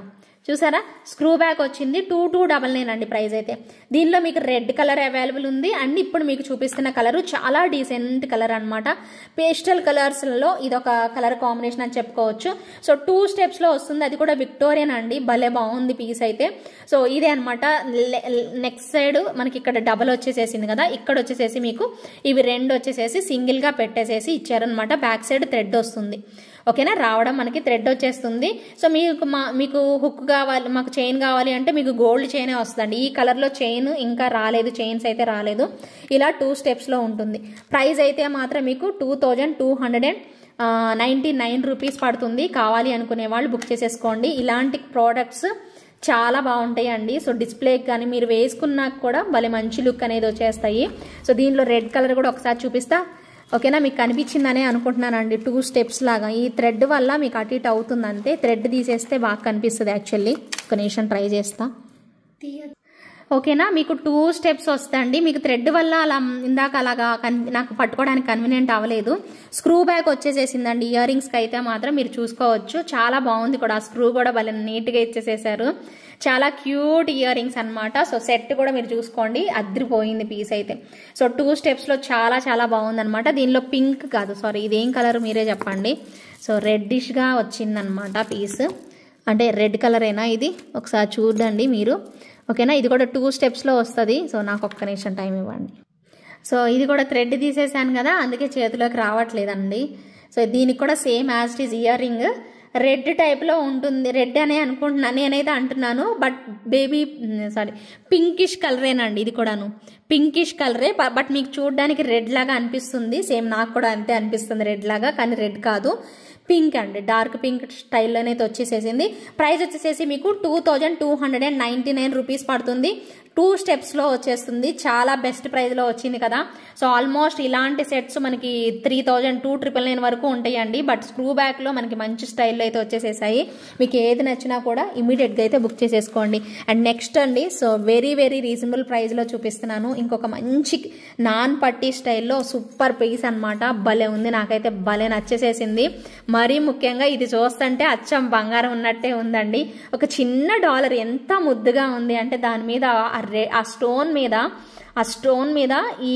చూసారా, స్క్రూ బ్యాక్ వచ్చింది. 2299 అండి ప్రైస్ అయితే. దీనిలో మీకు రెడ్ కలర్ అవైలబుల్ ఉంది. అండ్ ఇప్పుడు మీకు చూపిస్తున్న కలరు చాలా డీసెంట్ కలర్ అనమాట. పేస్టల్ కలర్స్లో ఇదొక కలర్ కాంబినేషన్ అని చెప్పుకోవచ్చు. సో 2 స్టెప్స్లో వస్తుంది, అది కూడా విక్టోరియన్ అండి. భలే బాగుంది పీస్ అయితే. సో ఇదే అనమాట. నెక్స్ట్ సైడ్ మనకి ఇక్కడ డబల్ వచ్చేసేసింది కదా, ఇక్కడ వచ్చేసేసి మీకు ఇవి 2 వచ్చేసేసి సింగిల్గా పెట్టేసేసి ఇచ్చారనమాట. బ్యాక్ సైడ్ థ్రెడ్ వస్తుంది. ఓకేనా, రావడం మనకి థ్రెడ్ వచ్చేస్తుంది. సో మీకు హుక్ కావాలి, మాకు చైన్ కావాలి అంటే మీకు గోల్డ్ చైనే వస్తుందండి. ఈ కలర్లో చైన్ ఇంకా రాలేదు, చైన్స్ అయితే రాలేదు. ఇలా 2 స్టెప్స్లో ఉంటుంది. ప్రైస్ అయితే మాత్రం మీకు 2299 రూపీస్ పడుతుంది. కావాలి అనుకునే వాళ్ళు బుక్ చేసేసుకోండి. ఇలాంటి ప్రోడక్ట్స్ చాలా బాగుంటాయి అండి. సో డిస్ప్లేకి కానీ మీరు వేసుకున్నాక కూడా భలే మంచి లుక్ అనేది వచ్చేస్తాయి. సో దీనిలో రెడ్ కలర్ కూడా ఒకసారి చూపిస్తా. ఓకేనా, మీకు కనిపించిందనే అనుకుంటున్నానండి. 2 స్టెప్స్ లాగా ఈ థ్రెడ్ వల్ల మీకు అటు ఇటు అవుతుంది అంతే. థ్రెడ్ తీసేస్తే బాగా కనిపిస్తుంది యాక్చువల్లీ. ఒక నిమిషం ట్రై చేస్తా. ఓకేనా, మీకు 2 స్టెప్స్ వస్తాయండి. మీకు థ్రెడ్ వల్ల అలా ఇందాక అలాగా నాకు పట్టుకోవడానికి కన్వీనియంట్ అవ్వలేదు. స్క్రూ బ్యాక్ వచ్చేసేసిందండి. ఇయర్ రింగ్స్కి అయితే మాత్రం మీరు చూసుకోవచ్చు. చాలా బాగుంది కూడా, స్క్రూ కూడా భలే నీట్గా ఇచ్చేసేసారు. చాలా క్యూట్ ఇయర్ రింగ్స్ అనమాట. సో సెట్ కూడా మీరు చూసుకోండి, అదిరిపోయింది పీస్ అయితే. సో 2 స్టెప్స్లో చాలా చాలా బాగుంది అనమాట. దీనిలో పింక్ కాదు, సారీ ఇదేం కలర్ మీరే చెప్పండి. సో రెడ్డిష్గా వచ్చిందనమాట పీస్. అంటే రెడ్ కలరేనా ఇది, ఒకసారి చూడండి మీరు. ఓకేనా, ఇది కూడా 2 స్టెప్స్లో వస్తుంది. సో నాకు ఒక్క నిమిషం టైం ఇవ్వండి. సో ఇది కూడా థ్రెడ్ తీసేసాను కదా, అందుకే చేతిలోకి రావట్లేదండి. సో దీనికి కూడా same as it is ear ring red టైప్లో ఉంటుంది. రెడ్ అనే అనుకుంటున్నాను, నేనైతే అంటున్నాను. బట్ పింకిష్ కలరేనండి ఇది కూడాను. పింకిష్ కలరే, బట్ మీకు చూడడానికి రెడ్ లాగా అనిపిస్తుంది. సేమ్ నాకు కూడా అంతే అనిపిస్తుంది, రెడ్ లాగా, కానీ రెడ్ కాదు, పింక్ అండి. డార్క్ పింక్ స్టైల్లోనే వచ్చేసేసింది. ప్రైస్ వచ్చేసేసి మీకు 2299 రూపీస్ పడుతుంది. 2 స్టెప్స్లో వచ్చేస్తుంది. చాలా బెస్ట్ ప్రైస్లో వచ్చింది కదా. సో ఆల్మోస్ట్ ఇలాంటి సెట్స్ మనకి 3299 వరకు ఉంటాయండి. బట్ స్క్రూ బ్యాక్లో మనకి మంచి స్టైల్లో అయితే వచ్చేసేసాయి. మీకు ఏది నచ్చినా కూడా ఇమీడియట్గా అయితే బుక్ చేసేసుకోండి. అండ్ నెక్స్ట్ అండి, సో వెరీ వెరీ రీజనబుల్ ప్రైస్లో చూపిస్తున్నాను. ఇంకొక మంచి నాన్ పట్టీ స్టైల్లో సూపర్ పీస్ అనమాట. భలే ఉంది, నాకైతే భలే నచ్చేసేసింది. మరీ ముఖ్యంగా ఇది చూస్తుంటే అచ్చం బంగారం ఉన్నట్టే ఉందండి. ఒక చిన్న డాలర్ ఎంత ముద్దుగా ఉంది అంటే దాని మీద ఆ స్టోన్ మీద ఈ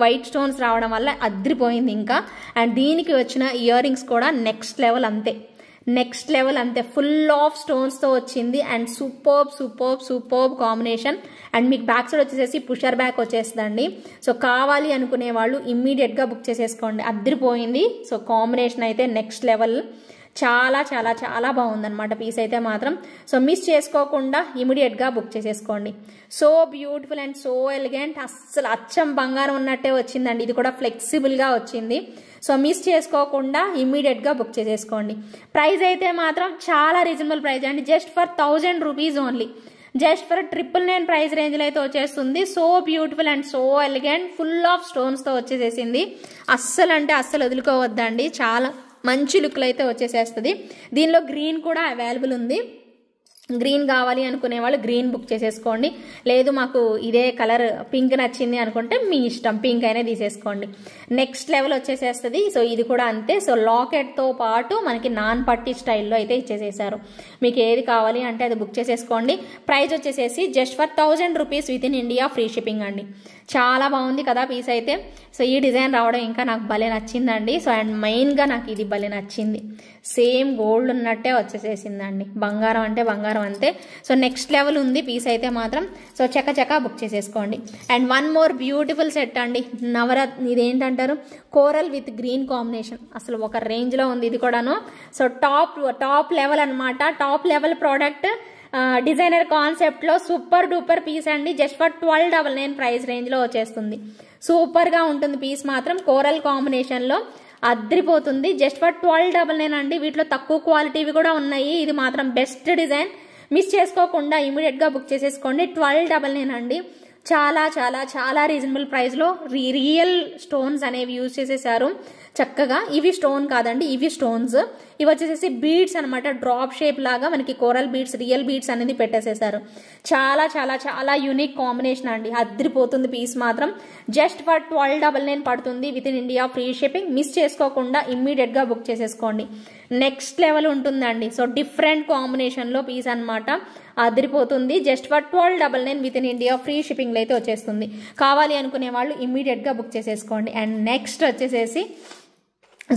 వైట్ స్టోన్స్ రావడం వల్ల అద్రిపోయింది ఇంకా. అండ్ దీనికి వచ్చిన ఇయర్ రింగ్స్ కూడా నెక్స్ట్ లెవెల్ అంతే. ఫుల్ ఆఫ్ స్టోన్స్తో వచ్చింది. And superb combination. అండ్ మీకు బ్యాక్ సైడ్ వచ్చేసేసి పుషర్ బ్యాక్ వచ్చేస్తుందండి. సో కావాలి అనుకునే వాళ్ళు ఇమ్మీడియట్గా బుక్ చేసేసుకోండి, అద్రిపోయింది. సో కాంబినేషన్ అయితే నెక్స్ట్ లెవెల్. చాలా చాలా చాలా బాగుందన్నమాట పీస్ అయితే మాత్రం. సో మిస్ చేసుకోకుండా ఇమీడియట్గా బుక్ చేసేసుకోండి. So beautiful and so elegant, అస్సలు అచ్చం బంగారం ఉన్నట్టే వచ్చిందండి. ఇది కూడా ఫ్లెక్సిబుల్గా వచ్చింది. సో మిస్ చేసుకోకుండా ఇమీడియట్గా బుక్ చేసేసుకోండి. ప్రైస్ అయితే మాత్రం చాలా రీజనబుల్ ప్రైస్ అండి. Just for 1000 rupees only. Just for 999 price రేంజ్లో అయితే వచ్చేస్తుంది. So beautiful and so elegant, full of స్టోన్స్తో వచ్చేసేసింది. అస్సలు అంటే అస్సలు వదులుకోవద్దండి, చాలా మంచి లుక్లో అయితే వచ్చేసేస్తుంది. దీనిలో గ్రీన్ కూడా అవైలబుల్ ఉంది. గ్రీన్ కావాలి అనుకునే వాళ్ళు గ్రీన్ బుక్ చేసేసుకోండి. లేదు మాకు ఇదే కలర్ పింక్ నచ్చింది అనుకుంటే మీ ఇష్టం, పింక్ అయినా తీసేసుకోండి. Next level వచ్చేసేస్తుంది. సో ఇది కూడా అంతే. సో లాకెట్తో పాటు మనకి నాన్ పట్టీ స్టైల్లో అయితే ఇచ్చేసేసారు. మీకు ఏది కావాలి అంటే అది బుక్ చేసేసుకోండి. ప్రైస్ వచ్చేసేసి జస్ట్ ఫర్ 1000 రూపీస్ విత్ ఇన్ ఇండియా, ఫ్రీ షిప్పింగ్ అండి. చాలా బాగుంది కదా పీస్ అయితే. సో ఈ డిజైన్ రావడం ఇంకా నాకు భలే నచ్చిందండి. సో అండ్ మెయిన్గా నాకు ఇది భలే నచ్చింది. సేమ్ గోల్డ్ ఉన్నట్టే వచ్చేసేసిందండి. బంగారం అంటే బంగారం అంతే. సో నెక్స్ట్ లెవెల్ ఉంది పీస్ అయితే మాత్రం. సో చక్క బుక్ చేసేసుకోండి. And one more beautiful set అండి. ఇదేంటంటారు, కోరల్ విత్ గ్రీన్ కాంబినేషన్. అసలు ఒక రేంజ్లో ఉంది ఇది కూడాను. సో టాప్ లెవెల్ అనమాట. టాప్ లెవెల్ ప్రోడక్ట్, డిజైనర్ కాన్సెప్ట్లో సూపర్ డూపర్ పీస్ అండి. జస్ట్ ఫర్ 1299 ప్రైస్ రేంజ్లో వచ్చేస్తుంది. సూపర్గా ఉంటుంది పీస్ మాత్రం. కోరల్ కాంబినేషన్లో అద్రిపోతుంది. జస్ట్ ఫర్ 1299 అండి. వీటిలో తక్కువ క్వాలిటీవి కూడా ఉన్నాయి. ఇది మాత్రం బెస్ట్ డిజైన్. మిస్ చేసుకోకుండా ఇమీడియట్గా బుక్ చేసేసుకోండి. 1299 అండి. చాలా చాలా చాలా రీజనబుల్ ప్రైస్లో రియల్ స్టోన్స్ అనేవి యూజ్ చేసేసారు. చక్కగా. ఇవి స్టోన్ కాదండి, ఇవి స్టోన్స్. ఇవి వచ్చేసేసి బీడ్స్ అనమాట, డ్రాప్ షేప్ లాగా మనకి కోరల్ బీడ్స్, రియల్ బీడ్స్ అనేది పెట్టేసేసారు. చాలా చాలా చాలా యూనిక్ కాంబినేషన్ అండి, అదిరిపోతుంది పీస్ మాత్రం. జస్ట్ ఫర్ 1299 పడుతుంది with in India, free shipping. Miss చేసుకోకుండా ఇమ్మీడియట్ గా బుక్ చేసేసుకోండి. నెక్స్ట్ లెవెల్ ఉంటుందండి. సో డిఫరెంట్ కాంబినేషన్ లో పీస్ అనమాట, అదిరిపోతుంది. Just for 1299 with in India, free shipping లో అయితే వచ్చేస్తుంది. కావాలి అనుకునే వాళ్ళు ఇమ్మీడియట్ గా బుక్ చేసేసుకోండి. అండ్ నెక్స్ట్ వచ్చేసేసి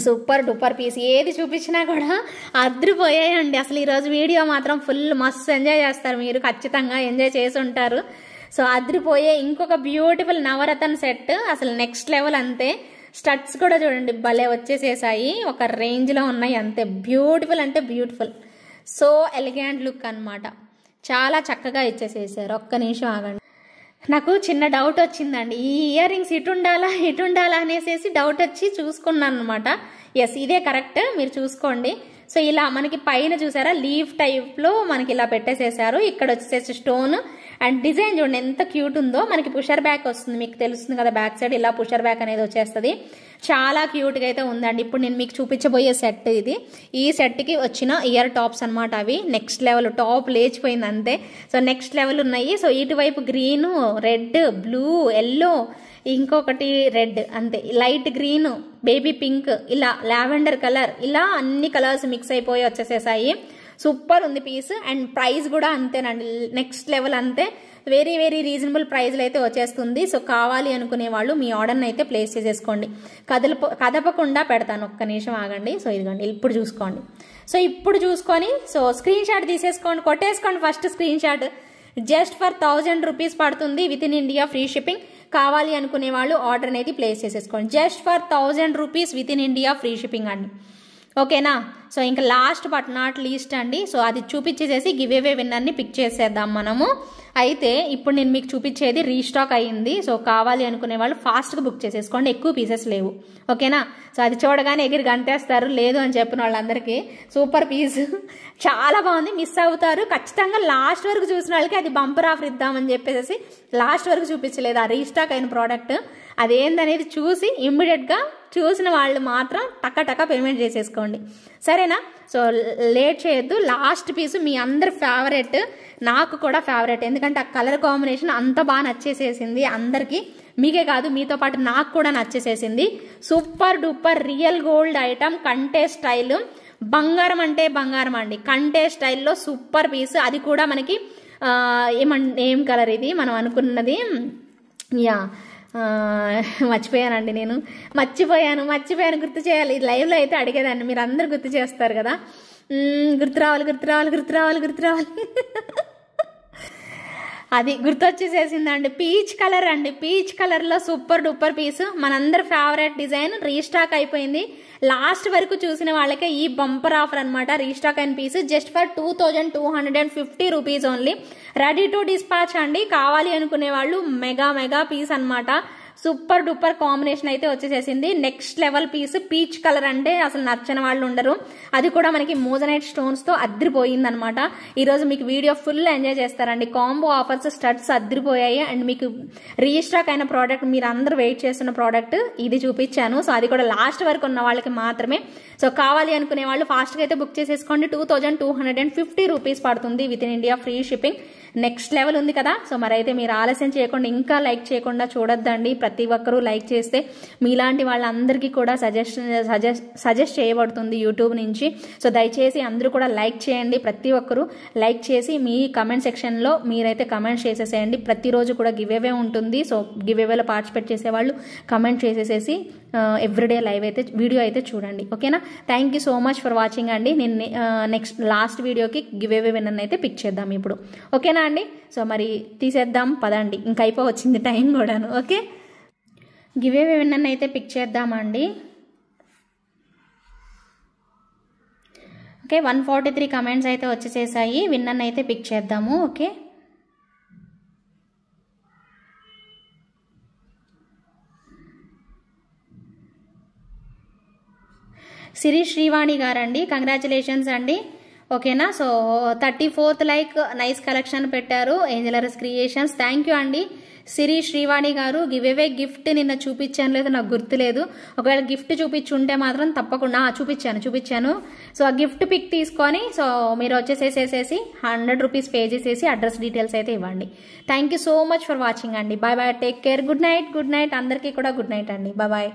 సూపర్ డూపర్ పీస్, ఏది చూపించినా కూడా అదిరిపోయాయండి. అసలు ఈరోజు వీడియో మాత్రం ఫుల్ మస్తు ఎంజాయ్ చేస్తారు, మీరు ఖచ్చితంగా ఎంజాయ్ చేసి ఉంటారు. సో అదిరిపోయే ఇంకొక బ్యూటిఫుల్ నవరత్న సెట్, అసలు నెక్స్ట్ లెవెల్ అంతే. స్టడ్స్ కూడా చూడండి భలే వచ్చేసేసాయి, ఒక రేంజ్లో ఉన్నాయి అంతే. బ్యూటిఫుల్ అంటే బ్యూటిఫుల్, సో ఎలిగెంట్ లుక్ అనమాట. చాలా చక్కగా ఇచ్చేసేసారు. ఒక్క నిమిషం ఆగండి, నాకు చిన్న డౌట్ వచ్చిందండి. ఈ ఇయర్ రింగ్స్ ఇటు ఉండాలా అనేసి డౌట్ వచ్చి చూసుకున్నాను అనమాట. ఎస్, ఇదే కరెక్ట్, మీరు చూసుకోండి. సో ఇలా మనకి పైన చూసారా లీఫ్ టైప్ లో మనకి ఇలా పెట్టేసేసారు. ఇక్కడ వచ్చేసి స్టోన్ అండ్ డిజైన్ చూడండి ఎంత క్యూట్ ఉందో. మనకి పుషర్ బ్యాక్ వస్తుంది, మీకు తెలుస్తుంది కదా, బ్యాక్ సైడ్ ఇలా పుషర్ బ్యాక్ అనేది వచ్చేస్తుంది. చాలా క్యూట్ గా అయితే ఉందండి. ఇప్పుడు నేను మీకు చూపించబోయే సెట్ ఇది. ఈ సెట్ కి వచ్చిన ఇయర్ టాప్స్ అనమాట అవి. నెక్స్ట్ లెవెల్, టాప్ లేచిపోయింది అంతే. సో నెక్స్ట్ లెవెల్ ఉన్నాయి. సో ఇటువైపు గ్రీన్, రెడ్, బ్లూ, ఎల్లో, ఇంకొకటి రెడ్ అంతే, లైట్ గ్రీన్, బేబీ పింక్, ఇలా లావెండర్ కలర్, ఇలా అన్ని కలర్స్ మిక్స్ అయిపోయి వచ్చేసేసాయి. సూపర్ ఉంది పీస్. అండ్ ప్రైస్ కూడా అంతేనండి, నెక్స్ట్ లెవెల్ అంతే. వెరీ వెరీ రీజనబుల్ ప్రైస్లో అయితే వచ్చేస్తుంది. సో కావాలి అనుకునే వాళ్ళు మీ ఆర్డర్ని అయితే ప్లేస్ చేసేసుకోండి. కదపకుండా పెడతాను, ఒక్క నిమిషం ఆగండి. సో ఇదిగోండి, ఇప్పుడు చూసుకోండి. సో ఇప్పుడు చూసుకొని సో స్క్రీన్ షాట్ తీసేసుకోండి, కొట్టేసుకోండి first screenshot. Just for 1000 rupees పడుతుంది with in India, free shipping. కావాలి అనుకునే వాళ్ళు ఆర్డర్ అనేది ప్లేస్ చేసేసుకోండి. జస్ట్ ఫర్ 1000 రూపీస్ విత్ ఇన్ ఇండియా, ఫ్రీ షిప్పింగ్ అండి. ఓకేనా? సో ఇంకా లాస్ట్ బట్ నాట్ లీస్ట్ అండి. సో అది చూపించేసేసి గివ్ అవే విన్నర్ని పిక్ చేసేద్దాం మనము. అయితే ఇప్పుడు నేను మీకు చూపించేది రీస్టాక్ అయ్యింది. సో కావాలి అనుకునే వాళ్ళు ఫాస్ట్గా బుక్ చేసేసుకోండి, ఎక్కువ పీసెస్ లేవు. ఓకేనా? సో అది చూడగానే ఎగిరి గంతేస్తారు, లేదు అని చెప్పిన వాళ్ళందరికీ సూపర్ పీస్, చాలా బాగుంది. మిస్ అవుతారు ఖచ్చితంగా. లాస్ట్ వరకు చూసిన వాళ్ళకి అది బంపర్ ఆఫర్ ఇద్దామని చెప్పేసి లాస్ట్ వరకు చూపించలేదు ఆ రీస్టాక్ అయిన ప్రోడక్ట్. అదేందనేది చూసి ఇమ్మీడియట్గా చూసిన వాళ్ళు మాత్రం టక్క పేమెంట్ చేసేసుకోండి, సరేనా? సో లేట్ చేయొద్దు. లాస్ట్ పీసు మీ అందరి ఫేవరెట్, నాకు కూడా ఫేవరెట్. ఎందుకంటే ఆ కలర్ కాంబినేషన్ అంత బాగా నచ్చేసేసింది అందరికీ, మీకే కాదు మీతో పాటు నాకు కూడా నచ్చేసేసింది. Super duper real gold item, కంటే స్టైల్, బంగారం అంటే బంగారం అండి, కంటే స్టైల్లో సూపర్ పీస్. అది కూడా మనకి ఏం కలర్ ఇది మనం అనుకున్నది, యా మర్చిపోయానండి, నేను మర్చిపోయాను, గుర్తు చేయాలి. ఇది లైవ్లో అయితే అడిగేదాన్ని, మీరు అందరు గుర్తు చేస్తారు కదా. గుర్తు రావాలి అది గుర్తొచ్చేసేసిందండి. పీచ్ కలర్ అండి, పీచ్ కలర్లో సూపర్ డూపర్ పీస్, మనందరి ఫేవరెట్ డిజైన్. రీస్టాక్ అయిపోయింది. లాస్ట్ వరకు చూసిన వాళ్ళకే ఈ బంపర్ ఆఫర్ అనమాట. రీస్టాక్ అయిన piece just for 2250 rupees only. Ready to dispatch అండి. కావాలి అనుకునే వాళ్ళు మెగా పీస్ అనమాట. సూపర్ డూపర్ కాంబినేషన్ అయితే వచ్చేసేసింది. Next level piece, peach colour అంటే అసలు నచ్చని వాళ్ళు ఉండరు. అది కూడా మనకి మోజనైట్ స్టోన్స్ తో అద్దరిపోయింది అనమాట. ఈరోజు మీకు వీడియో ఫుల్ ఎంజాయ్ చేస్తారండి. కాంబో ఆఫర్స్, స్టడ్స్ అద్దరిపోయాయి. అండ్ మీకు రీస్టాక్ అయిన ప్రోడక్ట్, మీరు అందరూ వెయిట్ చేస్తున్న ప్రోడక్ట్ ఇది చూపించాను. సో అది కూడా లాస్ట్ వరకు ఉన్న వాళ్ళకి మాత్రమే. సో కావాలి అనుకునే వాళ్ళు ఫాస్ట్గా అయితే బుక్ చేసేసుకోండి. 2250 రూపీస్ పడుతుంది with in India, free shipping. Next level ఉంది కదా. సో మరి అయితే మీరు ఆలస్యం చేయకుండా, ఇంకా లైక్ చేయకుండా చూడొద్దండి. ప్రతి ఒక్కరూ లైక్ చేస్తే మీలాంటి వాళ్ళందరికీ కూడా సజెస్ట్ చేయబడుతుంది యూట్యూబ్ నుంచి. సో దయచేసి అందరూ కూడా లైక్ చేయండి. ప్రతి ఒక్కరూ లైక్ చేసి మీ కమెంట్ సెక్షన్లో మీరైతే కమెంట్స్ చేసేసేయండి. ప్రతిరోజు కూడా గివ్ అవే ఉంటుంది. సో గివ్ అవేలో పార్టిసిపేట్ చేసేవాళ్ళు కమెంట్ చేసేసేసి ఎవ్రీడే లైవ్ అయితే వీడియో అయితే చూడండి. ఓకేనా? Thank you so much for watching అండి. నేను నెక్స్ట్ లాస్ట్ వీడియోకి గివ్ అవే విన్నర్ని అయితే పిక్ చేద్దాం ఇప్పుడు. ఓకేనా అండి? సో మరి తీసేద్దాం పదండి, ఇంకా అయిపోవచ్చింది టైం కూడాను. ఓకే, గివ్ అవే విన్నర్ని అయితే పిక్ చేద్దామండి. ఓకే, 143 కమెంట్స్ అయితే వచ్చేసేసాయి. విన్నర్ని అయితే పిక్ చేద్దాము. ఓకే, సిరి శ్రీవాణి గారండి, కంగ్రాచులేషన్స్ అండి. ఓకేనా? So 34th like, nice collection పెట్టారు ఏంజెలర్స్ క్రియేషన్స్. థ్యాంక్ యూ అండి, సిరి శ్రీవాణి గారు గివ్ అవే గిఫ్ట్ నిన్న చూపించాను లేదు నాకు గుర్తులేదు. ఒకవేళ గిఫ్ట్ చూపించుంటే మాత్రం తప్పకుండా చూపించాను. సో ఆ గిఫ్ట్ పిక్ తీసుకొని సో మీరు వచ్చేసేసేసి 100 రూపీస్ పే చేసేసి అడ్రస్ డీటెయిల్స్ అయితే ఇవ్వండి. Thank you so much for watching అండి. Bye bye, take care, good night. అందరికీ కూడా గుడ్ నైట్ అండి. బాయ్.